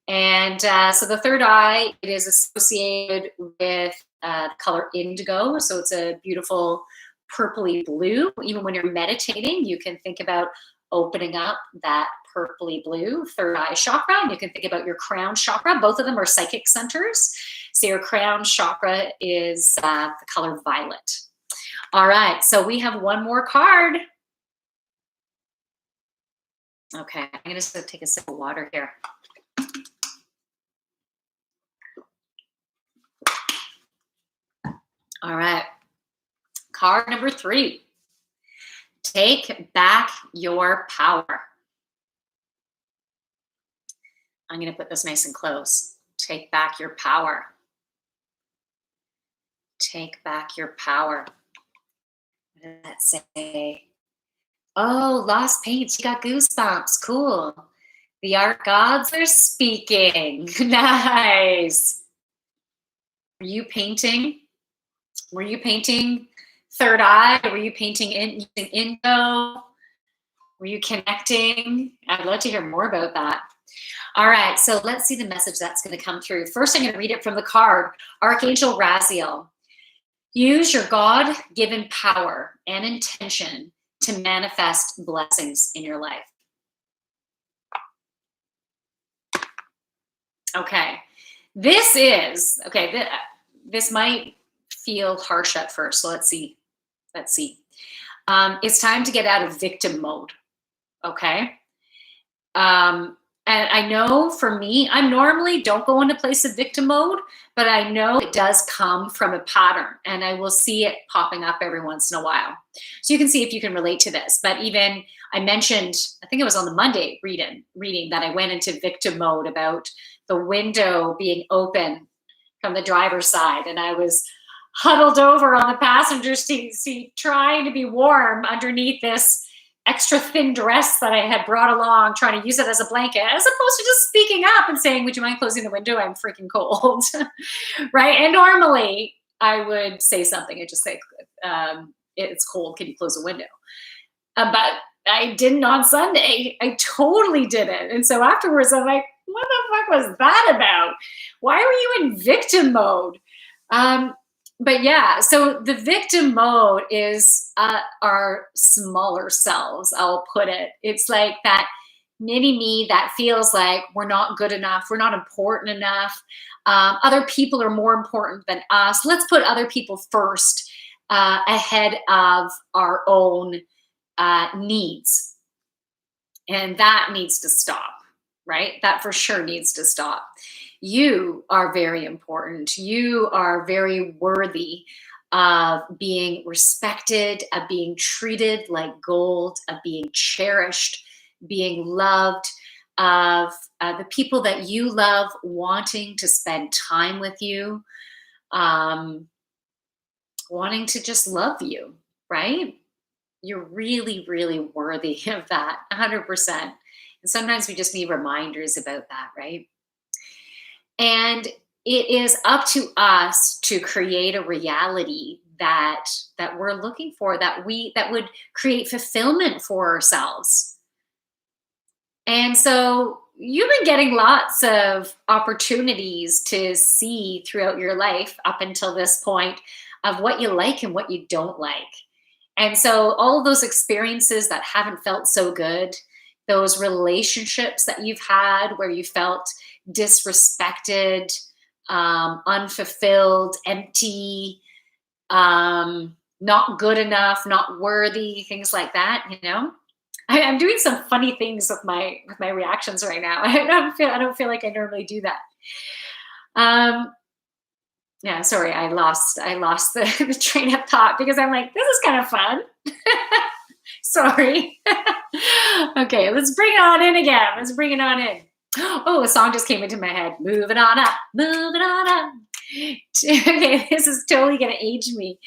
And so the third eye, it is associated with the color indigo. So it's a beautiful purpley blue. Even when you're meditating, you can think about opening up that purpley blue third eye chakra. And you can think about your crown chakra. Both of them are psychic centers. So your crown chakra is the color violet. All right, so we have one more card. Okay, I'm going to take a sip of water here. All right, card number 3. Take back your power. I'm going to put this nice and close. Take back your power. Take back your power. What does that say? Oh, lost paints. You got goosebumps. Cool. The art gods are speaking. Nice. Were you painting? Were you painting third eye? Were you painting in using indigo? Were you connecting? I'd love to hear more about that. All right, so let's see the message that's going to come through. First, I'm going to read it from the card, Archangel Raziel. Use your God-given power and intention to manifest blessings in your life. Okay, this is, okay, this might feel harsh at first, so let's see. It's time to get out of victim mode, okay? And I know for me, I normally don't go into place of victim mode, but I know it does come from a pattern, and I will see it popping up every once in a while. So you can see if you can relate to this. But even I mentioned, I think it was on the Monday reading that I went into victim mode about the window being open from the driver's side, and I was huddled over on the passenger seat trying to be warm underneath this extra thin dress that I had brought along, trying to use it as a blanket, as opposed to just speaking up and saying, would you mind closing the window? I'm freaking cold, right? And normally I would say something and just say, it's cold, can you close the window? But I didn't on Sunday. I totally didn't. And so afterwards I'm like, what the fuck was that about? Why were you in victim mode? But yeah, so the victim mode is our smaller selves, I'll put it. It's like that mini me that feels like we're not good enough, we're not important enough. Other people are more important than us. Let's put other people first ahead of our own needs. And that needs to stop, right? That for sure needs to stop. You are very important. You are very worthy of being respected, of being treated like gold, of being cherished, being loved, of the people that you love wanting to spend time with you, wanting to just love you, right? You're really, really worthy of that, 100%. And sometimes we just need reminders about that, right? And it is up to us to create a reality that we're looking for, that would create fulfillment for ourselves. And so you've been getting lots of opportunities to see throughout your life up until this point of what you like and what you don't like. And so all of those experiences that haven't felt so good, those relationships that you've had where you felt disrespected, unfulfilled, empty, not good enough, not worthy, things like that, you know. I'm doing some funny things with my reactions right now. I don't feel like I normally do that. Yeah, sorry, I lost the train of thought because I'm like, this is kind of fun. Sorry. Okay, let's bring it on in again. Let's bring it on in. Oh, a song just came into my head. Moving on up, moving on up. Okay, this is totally going to age me.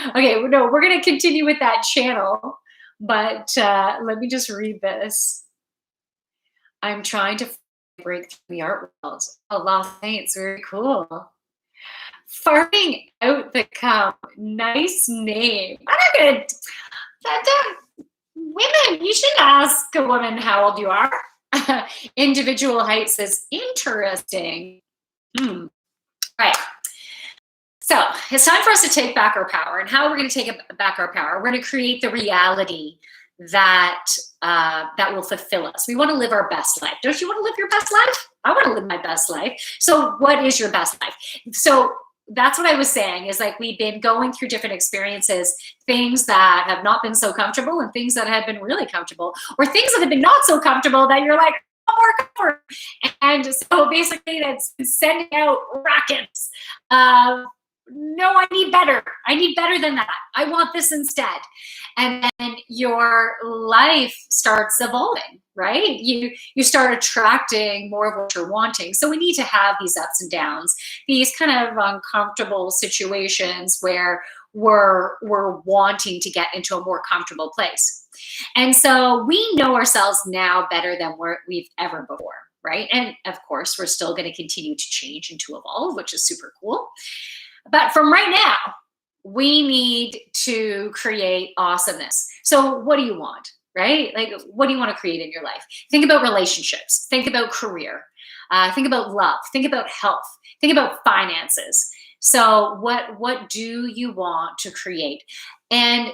Okay, no, we're going to continue with that channel, but let me just read this. I'm trying to break through the art world. Oh, Lost Saints, very cool. Farting out the cup. Nice name. I'm not going to... Women, you should ask a woman how old you are. Individual Height says, interesting. Right. So it's time for us to take back our power. And how we're going to take back our power? We're going to create the reality that that will fulfill us. We want to live our best life. Don't you want to live your best life? I want to live my best life. So what is your best life? So that's what I was saying, is like we've been going through different experiences, things that have not been so comfortable and things that have been really comfortable, or things that have been not so comfortable that you're like, oh, more comfort. And so basically that's sending out rockets. No, I need better. I need better than that. I want this instead. And then your life starts evolving, right? You start attracting more of what you're wanting. So we need to have these ups and downs, these kind of uncomfortable situations where we're wanting to get into a more comfortable place. And so we know ourselves now better than we've ever before, right? And of course, we're still going to continue to change and to evolve, which is super cool. But from right now, we need to create awesomeness. So what do you want, right? Like, what do you want to create in your life? Think about relationships. Think about career. Think about love. Think about health. Think about finances. So what do you want to create? And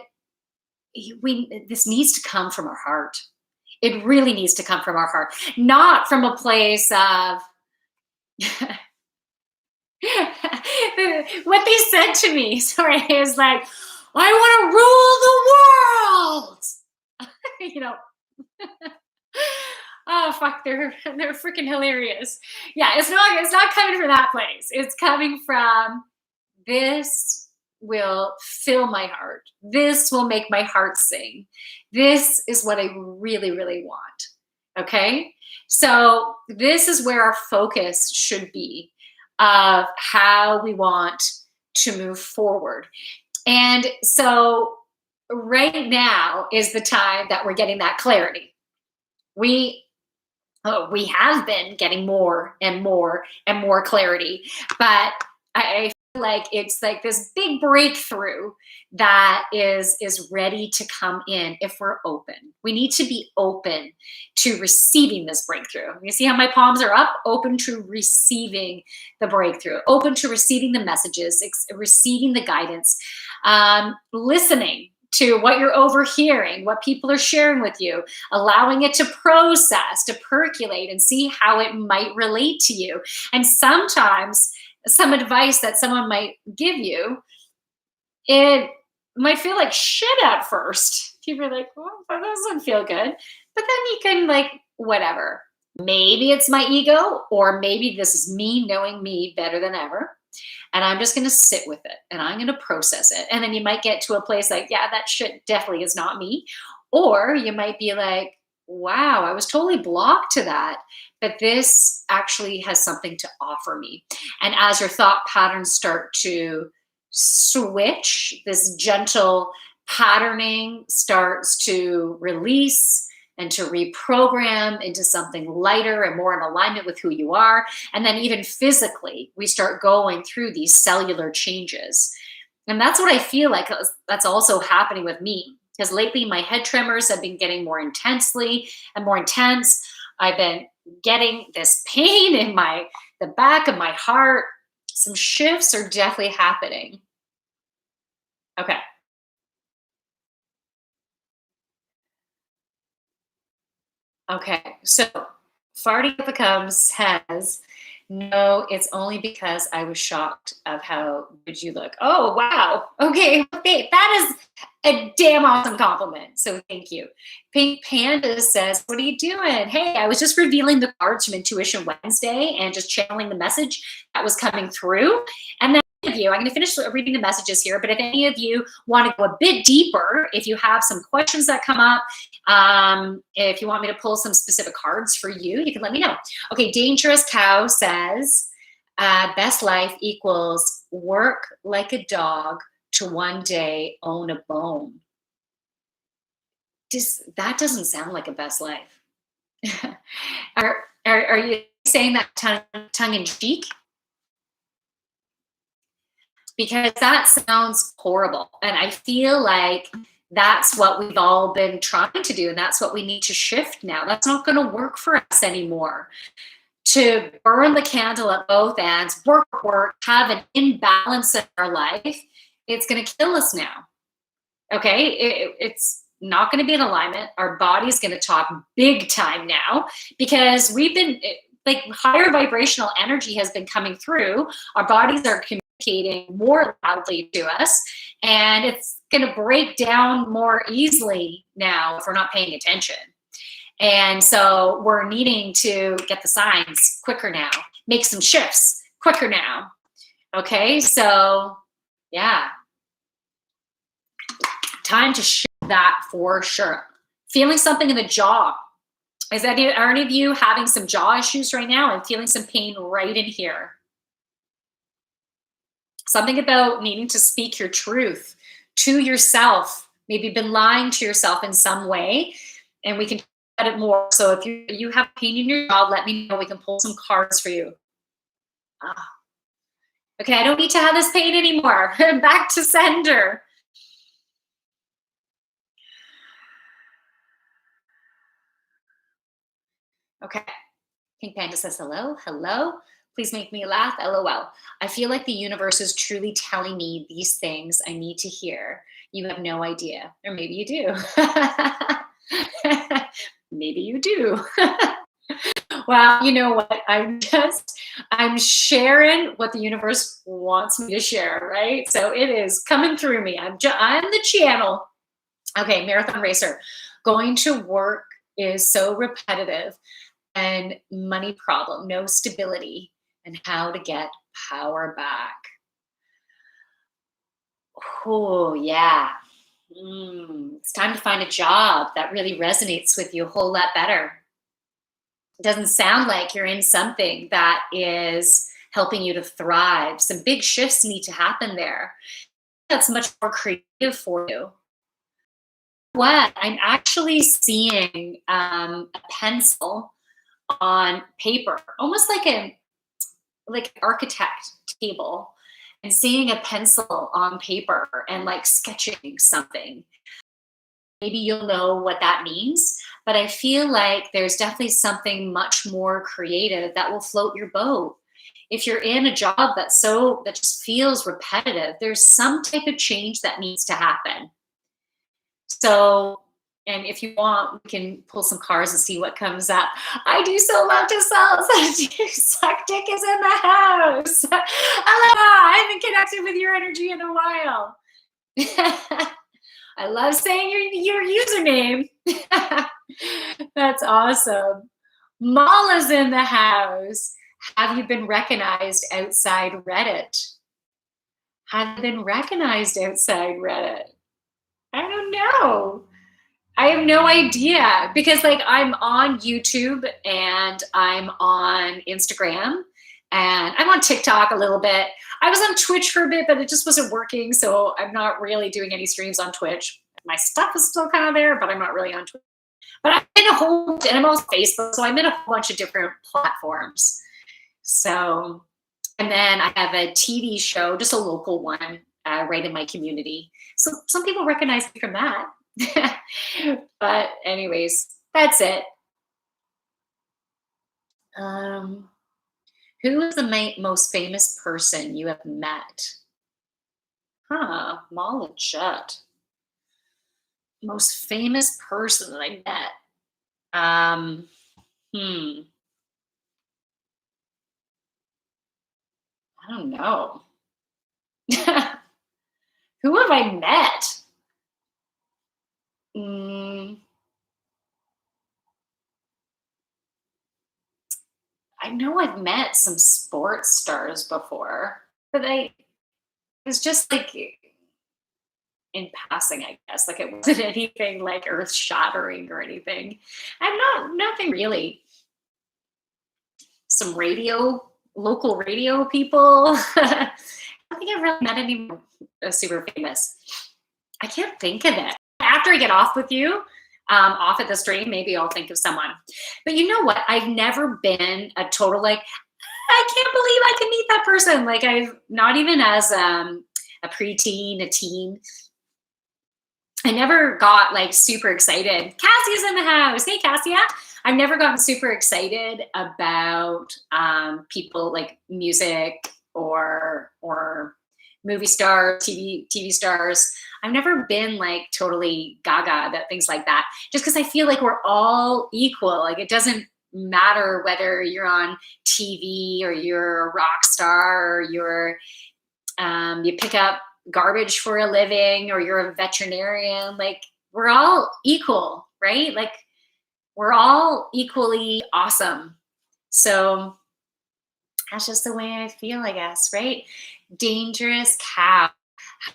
this needs to come from our heart. It really needs to come from our heart, not from a place of what they said to me. Sorry, is like, I want to rule the world. You know. Oh fuck, they're freaking hilarious. Yeah, it's not coming from that place. It's coming from, this will fill my heart. This will make my heart sing. This is what I really, really want. Okay? So this is where our focus should be, of how we want to move forward. And so right now is the time that we're getting that clarity. We have been getting more and more and more clarity, but I feel like it's like this big breakthrough that is ready to come in if we're open. We need to be open to receiving this breakthrough. You see how my palms are up? Open to receiving the breakthrough, open to receiving the messages, receiving the guidance, listening to what you're overhearing, what people are sharing with you, allowing it to process, to percolate, and see how it might relate to you. And sometimes some advice that someone might give you, it might feel like shit at first. People are like, well, that doesn't feel good. But then you can, like, whatever. Maybe it's my ego, or maybe this is me knowing me better than ever. And I'm just going to sit with it and I'm going to process it. And then you might get to a place like, yeah, that shit definitely is not me. Or you might be like, wow, I was totally blocked to that. But this actually has something to offer me. And as your thought patterns start to switch, this gentle patterning starts to release and to reprogram into something lighter and more in alignment with who you are. And then even physically, we start going through these cellular changes. And that's what I feel like that's also happening with me. Because lately my head tremors have been getting more intensely and more intense. I've been getting this pain in the back of my heart. Some shifts are definitely happening. Okay. Okay, so Farty Becomes says, no, it's only because I was shocked of how good you look. Oh, wow. Okay, okay, that is a damn awesome compliment. So thank you. Pink Panda says, what are you doing? Hey, I was just revealing the cards from Intuition Wednesday and just channeling the message that was coming through. And then of you, I'm going to finish reading the messages here, but if any of you want to go a bit deeper, if you have some questions that come up, if you want me to pull some specific cards for you, you can let me know. Okay, Dangerous Cow says, best life equals work like a dog to one day own a bone. That doesn't sound like a best life. Are you saying that tongue in cheek? Because that sounds horrible. And I feel like that's what we've all been trying to do. And that's what we need to shift now. That's not going to work for us anymore. To burn the candle at both ends, work, have an imbalance in our life, it's going to kill us now. Okay? It's not going to be in alignment. Our body's going to talk big time now, because we've been, like, higher vibrational energy has been coming through. Our bodies are communicating more loudly to us, and it's going to break down more easily now if we're not paying attention. And so we're needing to get the signs quicker now, make some shifts quicker now. Okay, so yeah, time to shift that for sure. Feeling something in the jaw. Are any of you having some jaw issues right now and feeling some pain right in here? Something about needing to speak your truth to yourself. Maybe you've been lying to yourself in some way, and we can at it more. So if you have pain in your jaw, let me know. We can pull some cards for you. Okay, I don't need to have this pain anymore. Back to sender. Okay. Pink Panda says hello, hello. Please make me laugh, LOL. I feel like the universe is truly telling me these things I need to hear. You have no idea. Or maybe you do. Maybe you do. Well, you know what? I'm sharing what the universe wants me to share, right? So it is coming through me. I'm the channel. Okay, marathon racer. Going to work is so repetitive and money problem, no stability, and how to get power back. Oh, yeah. It's time to find a job that really resonates with you a whole lot better. It doesn't sound like you're in something that is helping you to thrive. Some big shifts need to happen there. That's much more creative for you. What? I'm actually seeing a pencil on paper, almost like an architect table, and seeing a pencil on paper and like sketching something. Maybe you'll know what that means, but I feel like there's definitely something much more creative that will float your boat. If you're in a job that just feels repetitive, there's some type of change that needs to happen. So, and if you want, we can pull some cards and see what comes up. I do so love to sell. Suctic is in the house. Aloha, I haven't connected with your energy in a while. I love saying your username. That's awesome. Mala's in the house. Have you been recognized outside Reddit? Have you been recognized outside Reddit? I don't know. I have no idea because like I'm on YouTube and I'm on Instagram and I'm on TikTok a little bit. I was on Twitch for a bit, but it just wasn't working. So I'm not really doing any streams on Twitch. My stuff is still kind of there, but I'm not really on Twitch. But I'm in a whole, and I'm on Facebook. So I'm in a whole bunch of different platforms. So, and then I have a TV show, just a local one, right in my community. So some people recognize me from that. But anyways, that's it. Um, who is the most famous person you have met? Huh, Mala Judd. Most famous person that I met. Um, hmm, I don't know. Who have I met? Mm, I know I've met some sports stars before, but it was just like in passing, I guess. Like it wasn't anything like earth shattering or anything. I'm not nothing really. Some local radio people. I don't think I've really met anyone super famous. I can't think of it. After I get off with you, off at the stream, maybe I'll think of someone. But you know what? I've never been a total like, I can't believe I can meet that person. Like I've not even as a preteen, a teen. I never got like super excited. Cassia's in the house. Hey, Cassia. I've never gotten super excited about people like music or movie stars, TV stars. I've never been like totally gaga about things like that. Just because I feel like we're all equal. Like it doesn't matter whether you're on TV or you're a rock star or you pick up garbage for a living or you're a veterinarian. Like we're all equal, right? Like we're all equally awesome. So that's just the way I feel, I guess, right? Dangerous cow.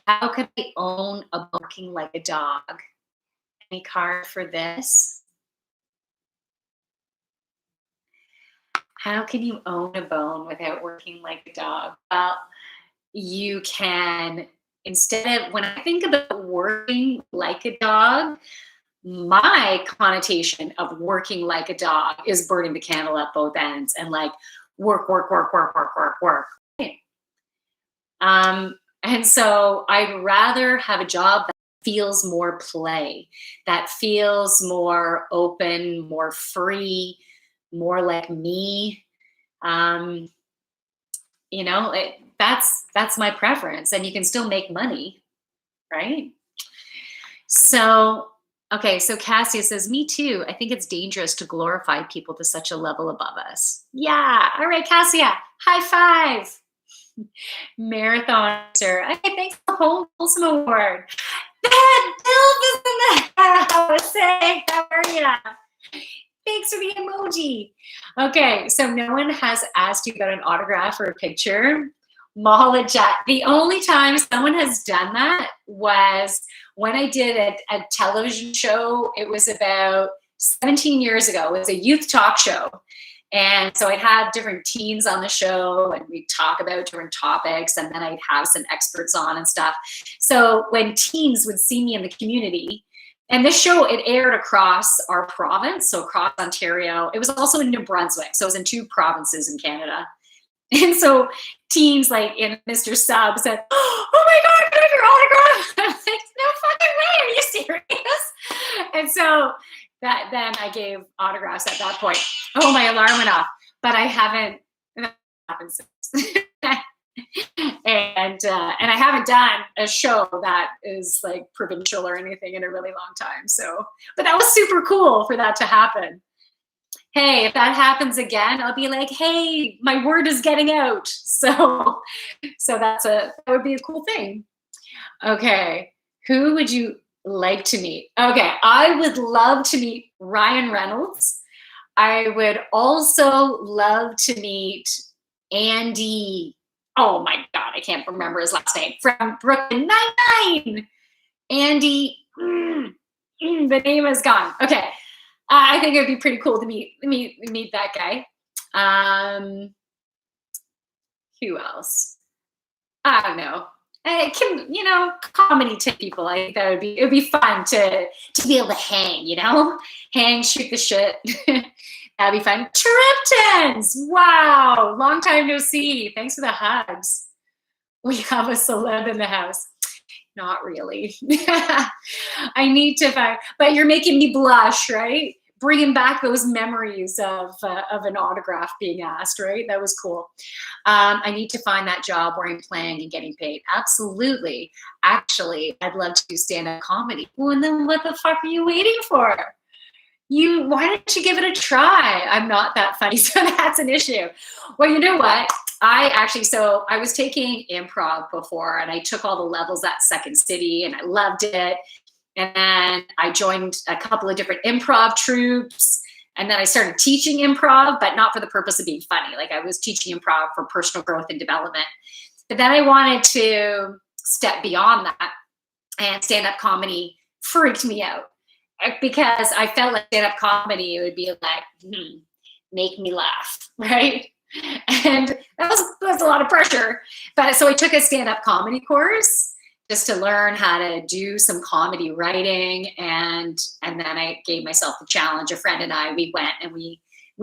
How could I own a barking like a dog? Any card for this? How can you own a bone without working like a dog? Well, you can, instead of, when I think about working like a dog, my connotation of working like a dog is burning the candle at both ends and like work, work, work, work, work, work, work. And so I'd rather have a job that feels more play, that feels more open, more free, more like me. Um, that's my preference, and you can still make money, right? So, okay, so Cassia says, me too. I think it's dangerous to glorify people to such a level above us. Yeah. All right, Cassia, high five. Marathon, sir. Okay, thanks for the Wholesome Award. That Dilf is in the house. Hey, how are ya? Thanks for the emoji. Okay, so no one has asked you about an autograph or a picture. Mahalo chat. The only time someone has done that was when I did a television show. It was about 17 years ago. It was a youth talk show. And so I'd have different teens on the show and we'd talk about different topics, and then I'd have some experts on and stuff. So when teens would see me in the community, and this show, it aired across our province, so across Ontario. It was also in New Brunswick, so it was in 2 provinces in Canada. And so teens like in Mr. Sub said, oh my God, can I have your autograph? I'm like, no fucking way, are you serious? And so then I gave autographs at that point. Oh, my alarm went off, but I haven't, that happened since. And I haven't done a show that is like provincial or anything in a really long time. So, but that was super cool for that to happen. Hey, if that happens again, I'll be like, hey, my word is getting out. So that would be a cool thing. Okay, who would you like to meet? Okay, I would love to meet Ryan Reynolds. I would also love to meet Andy. Oh my God, I can't remember his last name. From Brooklyn Nine-Nine. Andy, the name is gone. Okay, I think it would be pretty cool to meet that guy. Who else? I don't know. It can, comedy type people. I think it would be fun to be able to hang, shoot the shit. That'd be fun. Triptons! Wow, long time no see. Thanks for the hugs. We have a celeb in the house. Not really. I need to find, but you're making me blush, right? Bringing back those memories of an autograph being asked, right? That was cool. I need to find that job where I'm playing and getting paid. Absolutely. Actually, I'd love to do stand-up comedy. Well, and then what the fuck are you waiting for? Why don't you give it a try? I'm not that funny, so that's an issue. Well, you know what? So I was taking improv before, and I took all the levels at Second City, and I loved it. And then I joined a couple of different improv troupes, and then I started teaching improv, but not for the purpose of being funny. Like I was teaching improv for personal growth and development. But then I wanted to step beyond that, and stand-up comedy freaked me out. Because I felt like stand-up comedy, it would be like, make me laugh, right? And that was a lot of pressure. But so I took a stand-up comedy course just to learn how to do some comedy writing, and then I gave myself the challenge. A friend and I, we went and we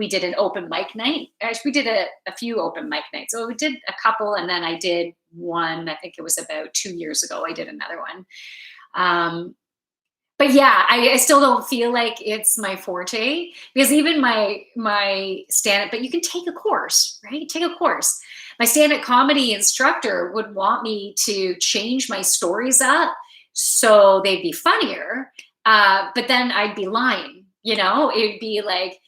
did an open mic night. Actually, we did a few open mic nights. So we did a couple, and then I did one. I think it was about 2 years ago. I did another one. But yeah, I still don't feel like it's my forte, because even my stand-up, but you can take a course, right? Take a course. My stand-up comedy instructor would want me to change my stories up so they'd be funnier, but then I'd be lying, It'd be like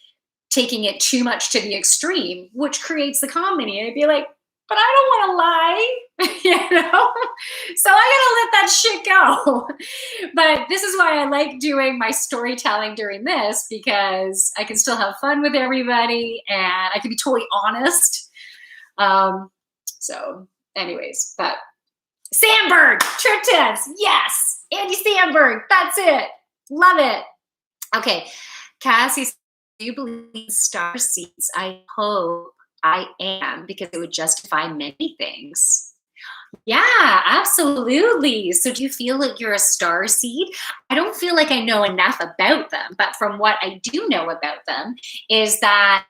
taking it too much to the extreme, which creates the comedy. And I'd be like, but I don't want to lie, So I gotta let that shit go. But this is why I like doing my storytelling during this, because I can still have fun with everybody and I can be totally honest. So anyways, but Sandberg, Triptons, yes, Andy Sandberg, that's it. Love it. Okay, Cassie, do you believe in star seeds? I hope I am, because it would justify many things. Yeah, absolutely. So do you feel like you're a star seed? I don't feel like I know enough about them, but from what I do know about them is that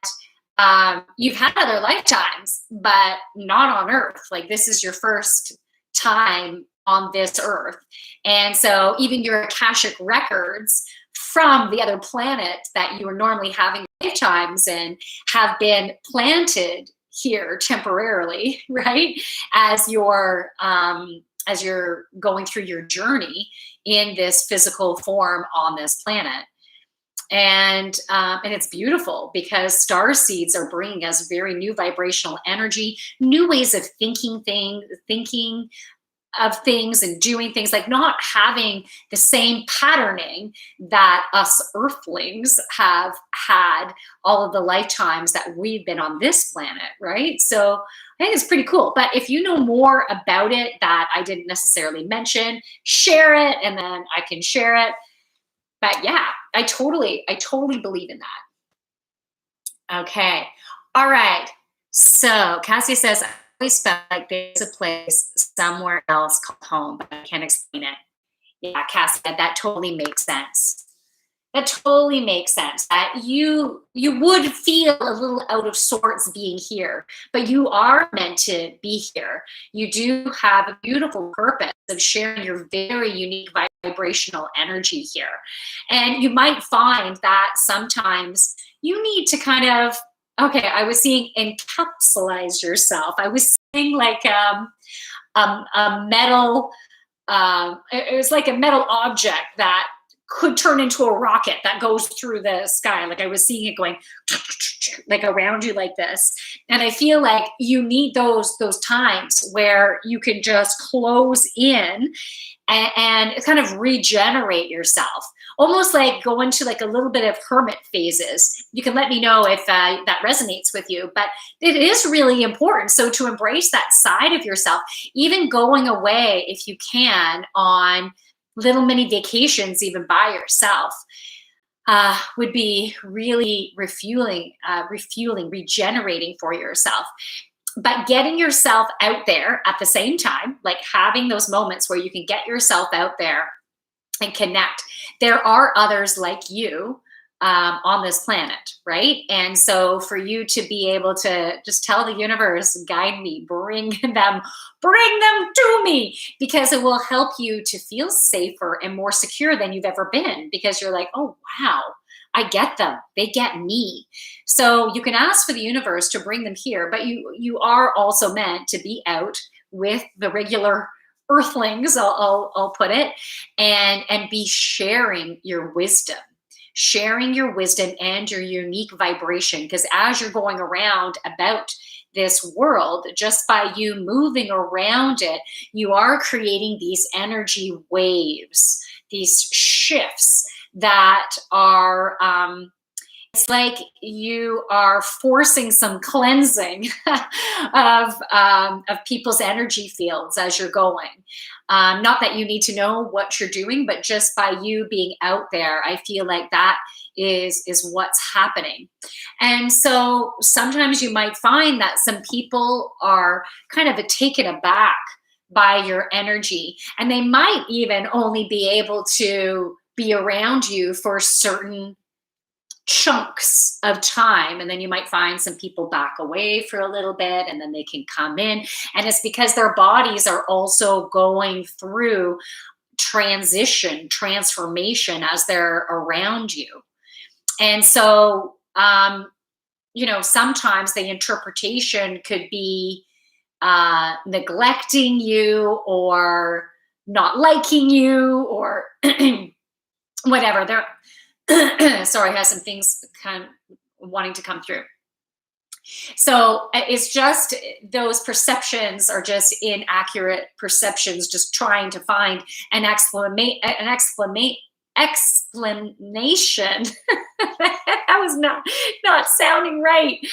you've had other lifetimes, but not on Earth. Like this is your first time on this Earth. And so even your Akashic records from the other planet that you were normally having lifetimes in have been planted here temporarily, right? As you're going through your journey in this physical form on this planet. And it's beautiful because star seeds are bringing us very new vibrational energy, new ways of thinking of things and doing things, like not having the same patterning that us earthlings have had all of the lifetimes that we've been on this planet, right? So I think it's pretty cool. But if you know more about it that I didn't necessarily mention, share it and then I can share it. But yeah, I totally believe in that. Okay. All right. So Cassie says, I always felt like there's a place somewhere else called home, but I can't explain it. Yeah, Cassie, that totally makes sense. That totally makes sense. That you would feel a little out of sorts being here, but you are meant to be here. You do have a beautiful purpose of sharing your very unique vibrational energy here. And you might find that sometimes you need to kind of, okay, I was seeing encapsulize yourself. I was seeing like a metal, it was like a metal object that could turn into a rocket that goes through the sky. Like I was seeing it going like around you like this. And I feel like you need those times where you can just close in and kind of regenerate yourself. Almost like go into like a little bit of hermit phases. You can let me know if that resonates with you, but it is really important. So to embrace that side of yourself, even going away if you can on little mini vacations, even by yourself, would be really refueling, regenerating for yourself. But getting yourself out there at the same time, like having those moments where you can get yourself out there and connect. There are others like you on this planet, right? And so for you to be able to just tell the universe, guide me, bring them to me, because it will help you to feel safer and more secure than you've ever been, because you're like, oh, wow, I get them. They get me. So you can ask for the universe to bring them here, but you are also meant to be out with the regular earthlings, I'll put it, and be sharing your wisdom and your unique vibration. Because as you're going around about this world, just by you moving around it, you are creating these energy waves, these shifts that are, it's like you are forcing some cleansing of people's energy fields as you're going. Not that you need to know what you're doing, but just by you being out there, I feel like that is what's happening. And so sometimes you might find that some people are kind of taken aback by your energy, and they might even only be able to be around you for certain chunks of time, and then you might find some people back away for a little bit and then they can come in, and it's because their bodies are also going through transformation as they're around you. And so sometimes the interpretation could be neglecting you or not liking you or whatever. Sorry, I have some things kind of wanting to come through. So it's just those perceptions are just inaccurate perceptions, just trying to find an explanation. That was not sounding right.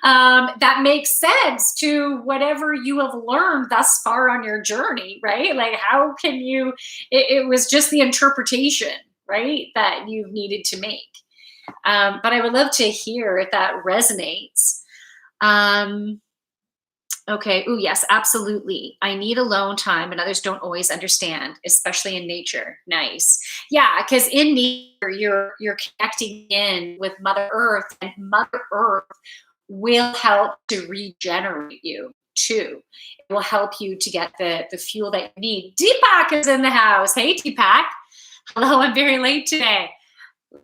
That makes sense to whatever you have learned thus far on your journey, right? Like, how can you? It was just the interpretation, right, that you needed to make. But I would love to hear if that resonates. Okay. Oh, yes, absolutely. I need alone time, and others don't always understand, especially in nature. Nice. Yeah, because in nature, you're connecting in with Mother Earth, and Mother Earth will help to regenerate you too. It will help you to get the fuel that you need. Deepak is in the house. Hey, Deepak. Hello, I'm very late today.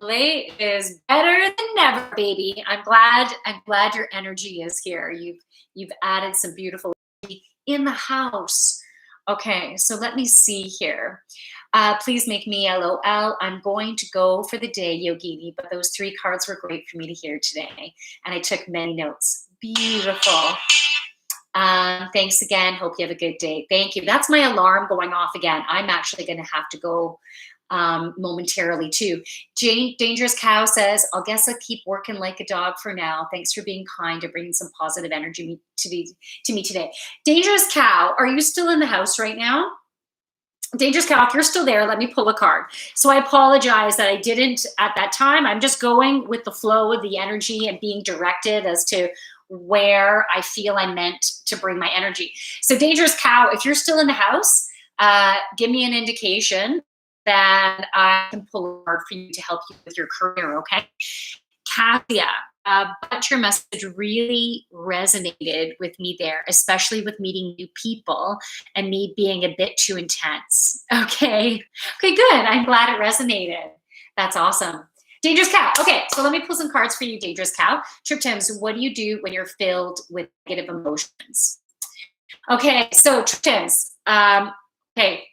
Late is better than never, baby. I'm glad your energy is here. You've added some beautiful energy in the house. Okay, so let me see here. Please make me LOL. I'm going to go for the day, Yogini, but those 3 cards were great for me to hear today. And I took many notes. Beautiful. Thanks again. Hope you have a good day. Thank you. That's my alarm going off again. I'm actually going to have to go momentarily too. Dangerous Cow says, I'll guess I'll keep working like a dog for now. Thanks for being kind and bringing some positive energy to me today. Dangerous Cow, are you still in the house right now? Dangerous Cow, if you're still there, let me pull a card. So I apologize that I didn't at that time. I'm just going with the flow of the energy and being directed as to where I feel I'm meant to bring my energy. So Dangerous Cow, if you're still in the house, give me an indication that I can pull a card for you to help you with your career, okay? Kathia, but your message really resonated with me there, especially with meeting new people and me being a bit too intense. Okay, good. I'm glad it resonated. That's awesome. Dangerous Cow. Okay, so let me pull some cards for you, Dangerous Cow. Trip Tims, what do you do when you're filled with negative emotions? Okay, so Trip Tims, okay,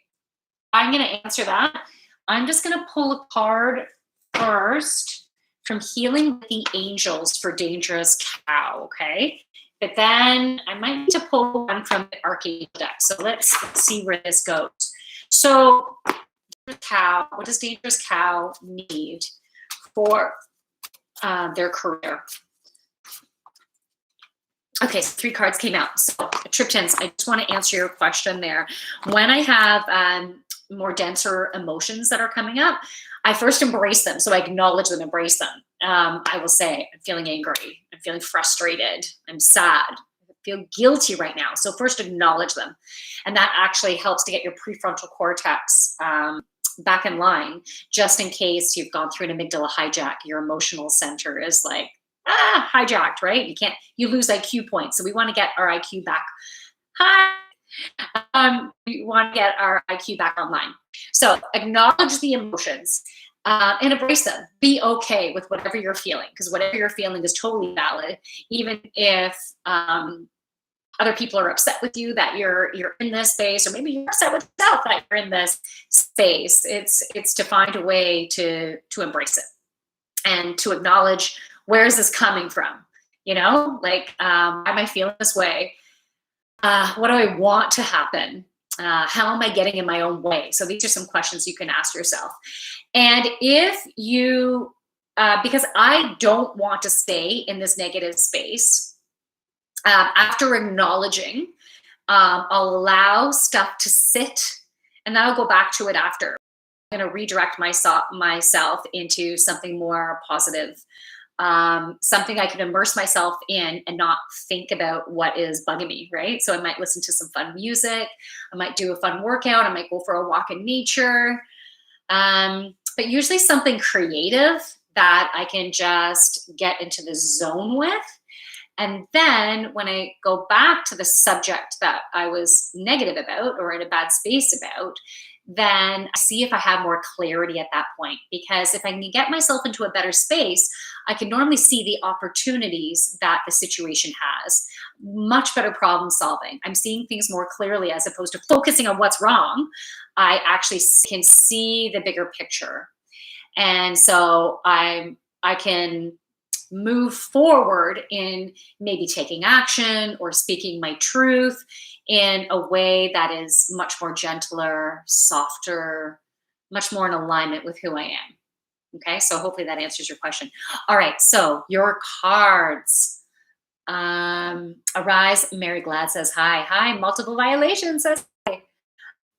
I'm going to answer that. I'm just going to pull a card first from Healing with the Angels for Dangerous Cow, okay? But then I might need to pull one from the Archangel deck. So let's see where this goes. So, Cow, what does Dangerous Cow need for their career? Okay, so 3 cards came out. So, Triptons, I just want to answer your question there. When I have more denser emotions that are coming up, I first embrace them. So I acknowledge them, embrace them. I will say, I'm feeling angry. I'm feeling frustrated. I'm sad. I feel guilty right now. So first acknowledge them. And that actually helps to get your prefrontal cortex back in line, just in case you've gone through an amygdala hijack. Your emotional center is like, hijacked, right? You lose IQ points. So we want to get our IQ back. We want to get our IQ back online. So acknowledge the emotions and embrace them. Be okay with whatever you're feeling, because whatever you're feeling is totally valid, even if other people are upset with you that you're in this space, or maybe you're upset with yourself that you're in this space. It's to find a way to embrace it and to acknowledge, where is this coming from? Why am I feeling this way? What do I want to happen? How am I getting in my own way? So these are some questions you can ask yourself. And if you, because I don't want to stay in this negative space, after acknowledging, I'll allow stuff to sit, and then I'll go back to it after. I'm going to redirect myself into something more positive, something I can immerse myself in and not think about what is bugging me, right? So I might listen to some fun music. I might do a fun workout. I might go for a walk in nature. But usually something creative that I can just get into the zone with. And then when I go back to the subject that I was negative about or in a bad space about, then I see if I have more clarity at that point. Because if I can get myself into a better space, I can normally see the opportunities that the situation has. Much better problem solving. I'm seeing things more clearly as opposed to focusing on what's wrong. I actually can see the bigger picture. And so I can move forward in maybe taking action or speaking my truth in a way that is much more gentler, softer, much more in alignment with who I am. Okay, so hopefully that answers your question. All right, so your cards. Arise, Mary Glad says hi. Hi, multiple violations says hi.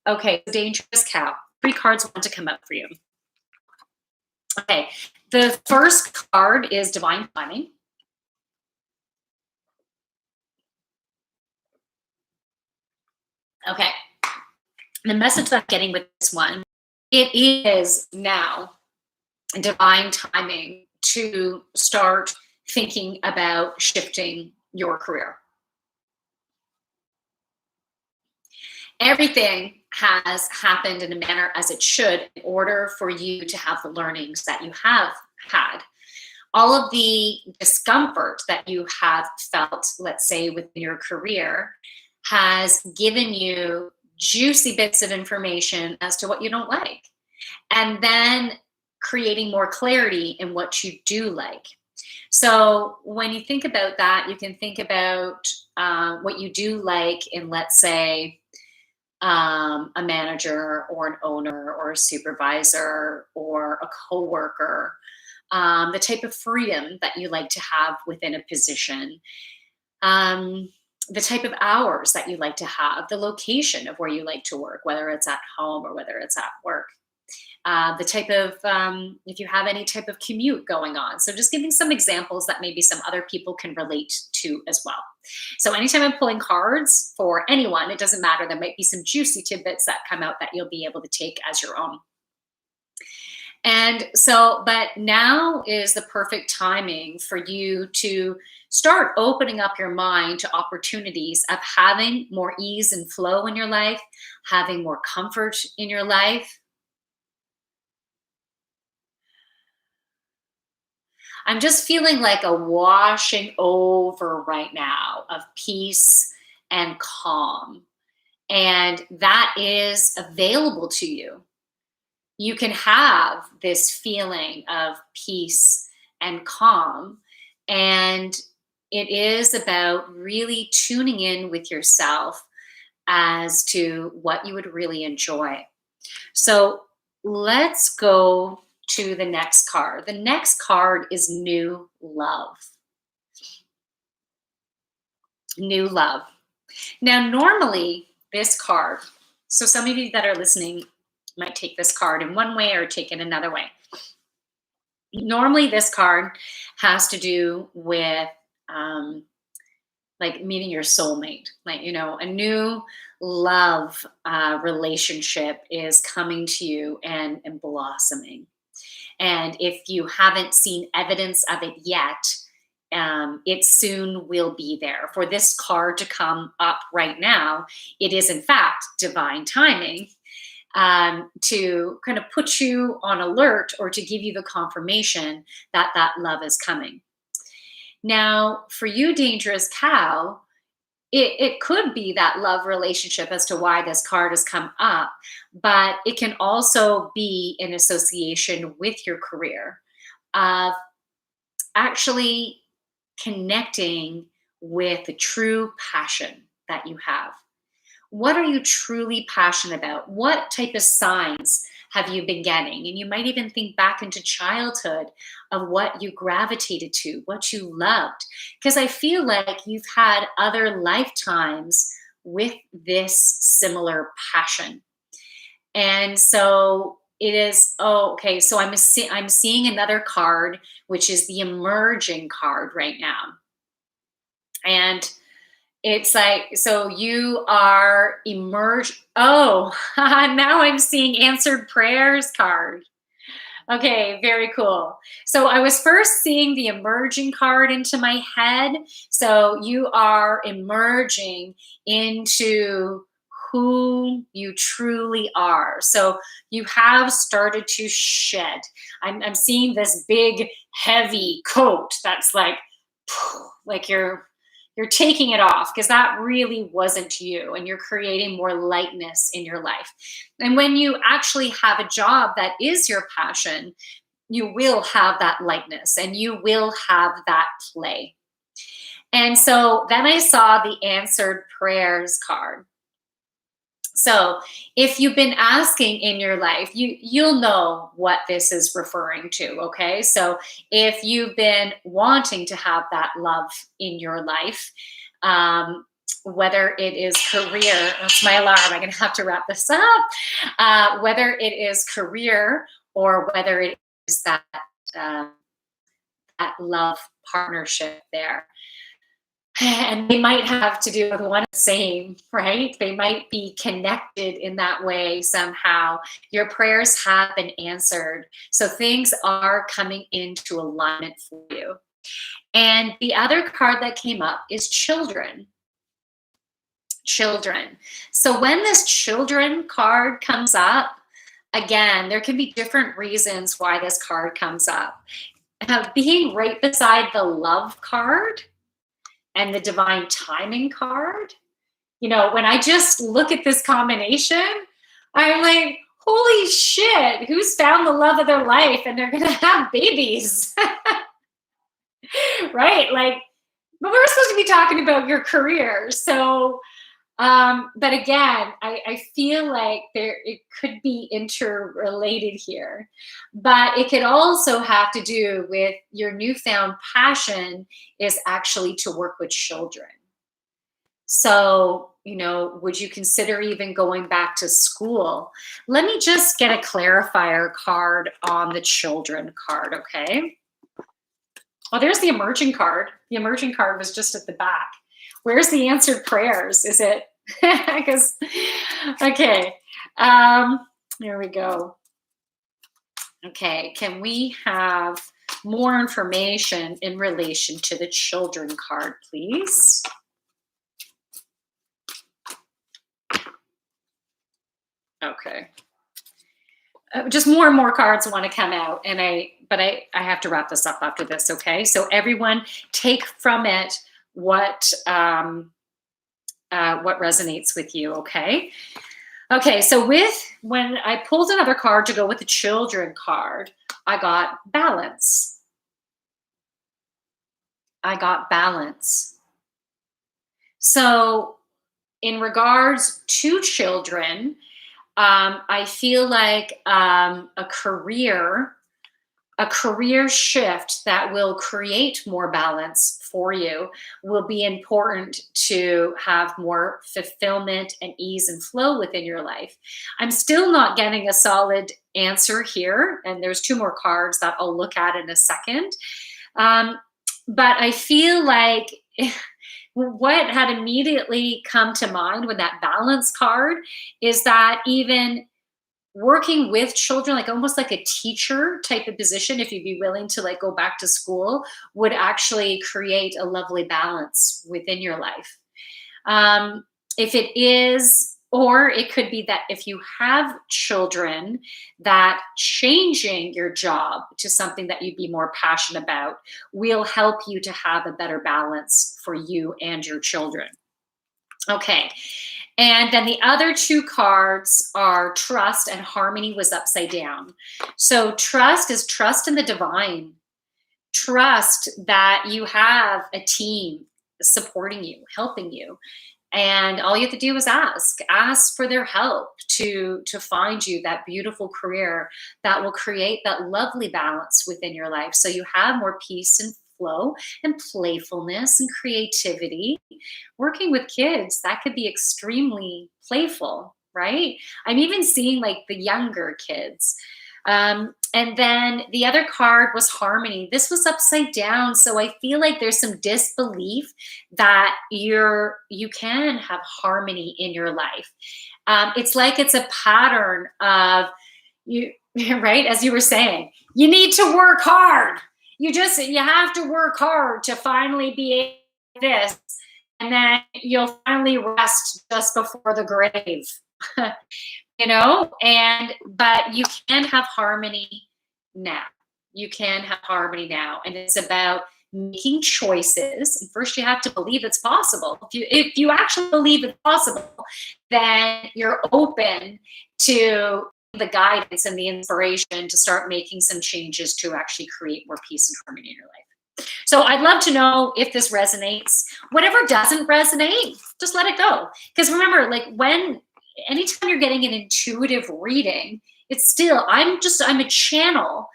Okay, Dangerous Cow. 3 cards want to come up for you. Okay, the first card is Divine Timing. Okay, the message that I'm getting with this one, it is now divine timing to start thinking about shifting your career. Everything has happened in a manner as it should in order for you to have the learnings that you have had. All of the discomfort that you have felt, let's say, within your career, has given you juicy bits of information as to what you don't like. And then creating more clarity in what you do like. So when you think about that, you can think about what you do like in, let's say, a manager or an owner or a supervisor or a coworker, the type of freedom that you like to have within a position, um, the type of hours that you like to have, the location of where you like to work, whether it's at home or whether it's at work. The type of, if you have any type of commute going on. So just giving some examples that maybe some other people can relate to as well. So anytime I'm pulling cards for anyone, it doesn't matter. There might be some juicy tidbits that come out that you'll be able to take as your own. And so, but now is the perfect timing for you to start opening up your mind to opportunities of having more ease and flow in your life, having more comfort in your life. I'm just feeling like a washing over right now of peace and calm. And that is available to you. You can have this feeling of peace and calm. And it is about really tuning in with yourself as to what you would really enjoy. So let's go to the next card. The next card is new love. New love. Now, normally, this card, so some of you that are listening might take this card in one way or take it another way. Normally, this card has to do with like meeting your soulmate, like, you know, a new love relationship is coming to you and blossoming. And if you haven't seen evidence of it yet, it soon will be there. For this card to come up right now, it is in fact divine timing, to kind of put you on alert or to give you the confirmation that that love is coming. Now, for you, Dangerous Cow, it could be that love relationship as to why this card has come up, but it can also be in association with your career of actually connecting with the true passion that you have. What are you truly passionate about? What type of signs have you been getting? And you might even think back into childhood of what you gravitated to, what you loved. Because I feel like you've had other lifetimes with this similar passion. And so it is, oh, okay. So I'm seeing another card, which is the emerging card right now. And it's like, so you are emerged. Oh, now I'm seeing answered prayers card. Okay, very cool. So I was first seeing the emerging card into my head. So you are emerging into who you truly are. So you have started to shed. I'm seeing this big, heavy coat that's like you're taking it off because that really wasn't you, and you're creating more lightness in your life. And when you actually have a job that is your passion, you will have that lightness and you will have that play. And so then I saw the answered prayers card. So if you've been asking in your life, you'll know what this is referring to, okay? So if you've been wanting to have that love in your life, whether it is career, that's my alarm, I'm gonna have to wrap this up, whether it is career or whether it is that love partnership there. And they might have to do with one and the same, right? They might be connected in that way somehow. Your prayers have been answered. So things are coming into alignment for you. And the other card that came up is children. Children. So when this children card comes up, again, there can be different reasons why this card comes up. Being right beside the love card and the divine timing card, when I just look at this combination, I'm like, holy shit, who's found the love of their life and they're going to have babies? Right? Like, but we're supposed to be talking about your career. So, but again, I feel like it could be interrelated here, but it could also have to do with your newfound passion is actually to work with children. So, would you consider even going back to school? Let me just get a clarifier card on the children card, okay? Oh, there's the emerging card. The emerging card was just at the back. Where's the answered prayers? Is it? Because, okay. Here we go. Okay, can we have more information in relation to the children card, please? Okay. Just more and more cards want to come out, but I have to wrap this up after this, okay? So everyone take from it what resonates with you, okay? Okay, so when I pulled another card to go with the children card, I got balance. I got balance. So in regards to children, I feel like a career shift that will create more balance for you will be important to have more fulfillment and ease and flow within your life. I'm still not getting a solid answer here, and there's two more cards that I'll look at in a second. But I feel like what had immediately come to mind when that balance card is that even working with children, like almost like a teacher type of position, if you'd be willing to like go back to school, would actually create a lovely balance within your life. If it is, or it could be that if you have children, that changing your job to something that you'd be more passionate about will help you to have a better balance for you and your children. Okay. And then the other two cards are trust, and harmony was upside down. So trust is trust in the divine. Trust that you have a team supporting you, helping you. And all you have to do is ask for their help to find you that beautiful career that will create that lovely balance within your life. So you have more peace and flow and playfulness and creativity. Working with kids, that could be extremely playful, right? I'm even seeing like the younger kids. And then the other card was harmony. This was upside down. So I feel like there's some disbelief that you can have harmony in your life. It's like it's a pattern of you, right? As you were saying, you need to work hard. You have to work hard to finally be this. And then you'll finally rest just before the grave. But you can have harmony now. You can have harmony now. And it's about making choices. And first you have to believe it's possible. If you actually believe it's possible, then you're open to the guidance and the inspiration to start making some changes to actually create more peace and harmony in your life. So I'd love to know if this resonates. Whatever doesn't resonate, just let it go. Because remember, like anytime you're getting an intuitive reading, it's still, I'm a channel,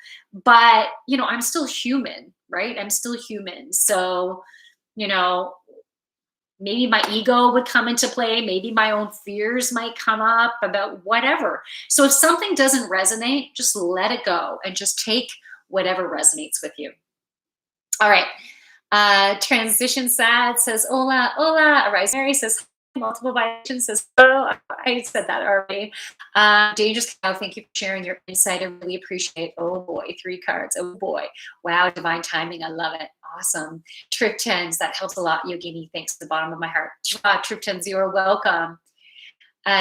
but I'm still human, right? I'm still human. So, maybe my ego would come into play. Maybe my own fears might come up about whatever. So if something doesn't resonate, just let it go and just take whatever resonates with you. All right. Transition Sad says, hola, hola. Arise Mary says, multiple vibrations says, oh, I said that already. Dangerous Cow, thank you for sharing your insight. I really appreciate it. Oh boy, 3 cards. Oh boy. Wow, divine timing. I love it. Awesome. Trip Tens, that helps a lot, Yogini. Thanks to the bottom of my heart. Trip Tens, you are welcome.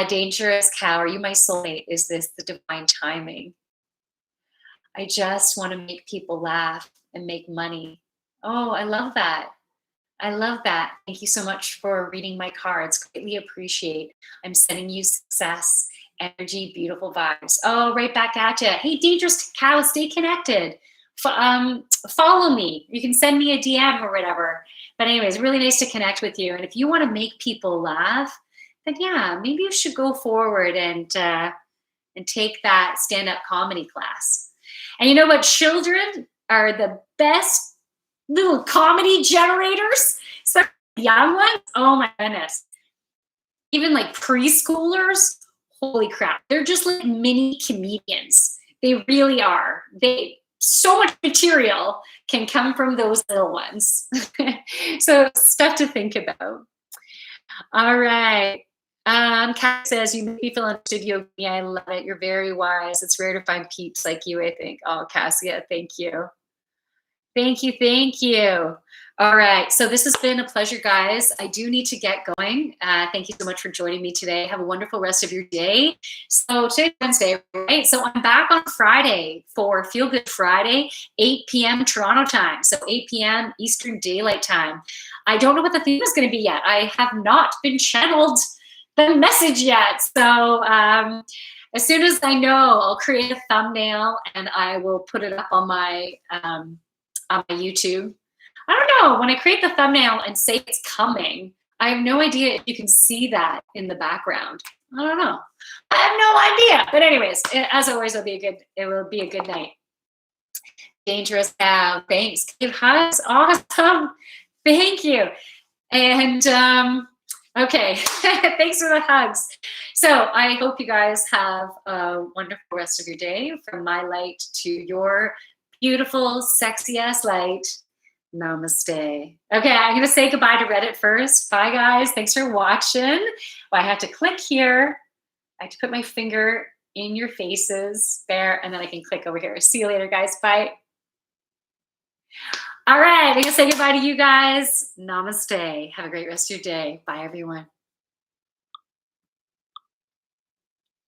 Dangerous Cow, are you my soulmate? Is this the divine timing? I just want to make people laugh and make money. Oh, I love that. I love that. Thank you so much for reading my cards. Greatly appreciate. I'm sending you success, energy, beautiful vibes. Oh, right back at you. Hey, Dangerous Cow, stay connected. Follow me. You can send me a DM or whatever. But anyways, really nice to connect with you. And if you want to make people laugh, then yeah, maybe you should go forward and take that stand-up comedy class. And you know what? Children are the best little comedy generators. So young ones, oh my goodness. Even like preschoolers, holy crap. They're just like mini comedians. They really are. So much material can come from those little ones. So stuff to think about. All right. Kat says, you make me feel understood, Yogi. I love it. You're very wise. It's rare to find peeps like you, I think. Oh, Cassia, thank you. Thank you. Thank you. All right. So this has been a pleasure, guys. I do need to get going. Thank you so much for joining me today. Have a wonderful rest of your day. So today's Wednesday, right? So I'm back on Friday for Feel Good Friday, 8 p.m. Toronto time. So 8 p.m. Eastern Daylight Time. I don't know what the theme is going to be yet. I have not been channeled the message yet. So as soon as I know, I'll create a thumbnail and I will put it up on my YouTube. I don't know, when I create the thumbnail and say it's coming, I have no idea if you can see that in the background. I don't know. I have no idea. But anyways, as always, it will be a good night. Dangerous Cow, thanks. Give hugs, awesome. Thank you. And okay, thanks for the hugs. So I hope you guys have a wonderful rest of your day. From my light to your beautiful, sexy ass light. Namaste. Okay, I'm going to say goodbye to Reddit first. Bye, guys. Thanks for watching. Well, I have to click here. I have to put my finger in your faces there, and then I can click over here. See you later, guys. Bye. All right, I'm going to say goodbye to you guys. Namaste. Have a great rest of your day. Bye, everyone.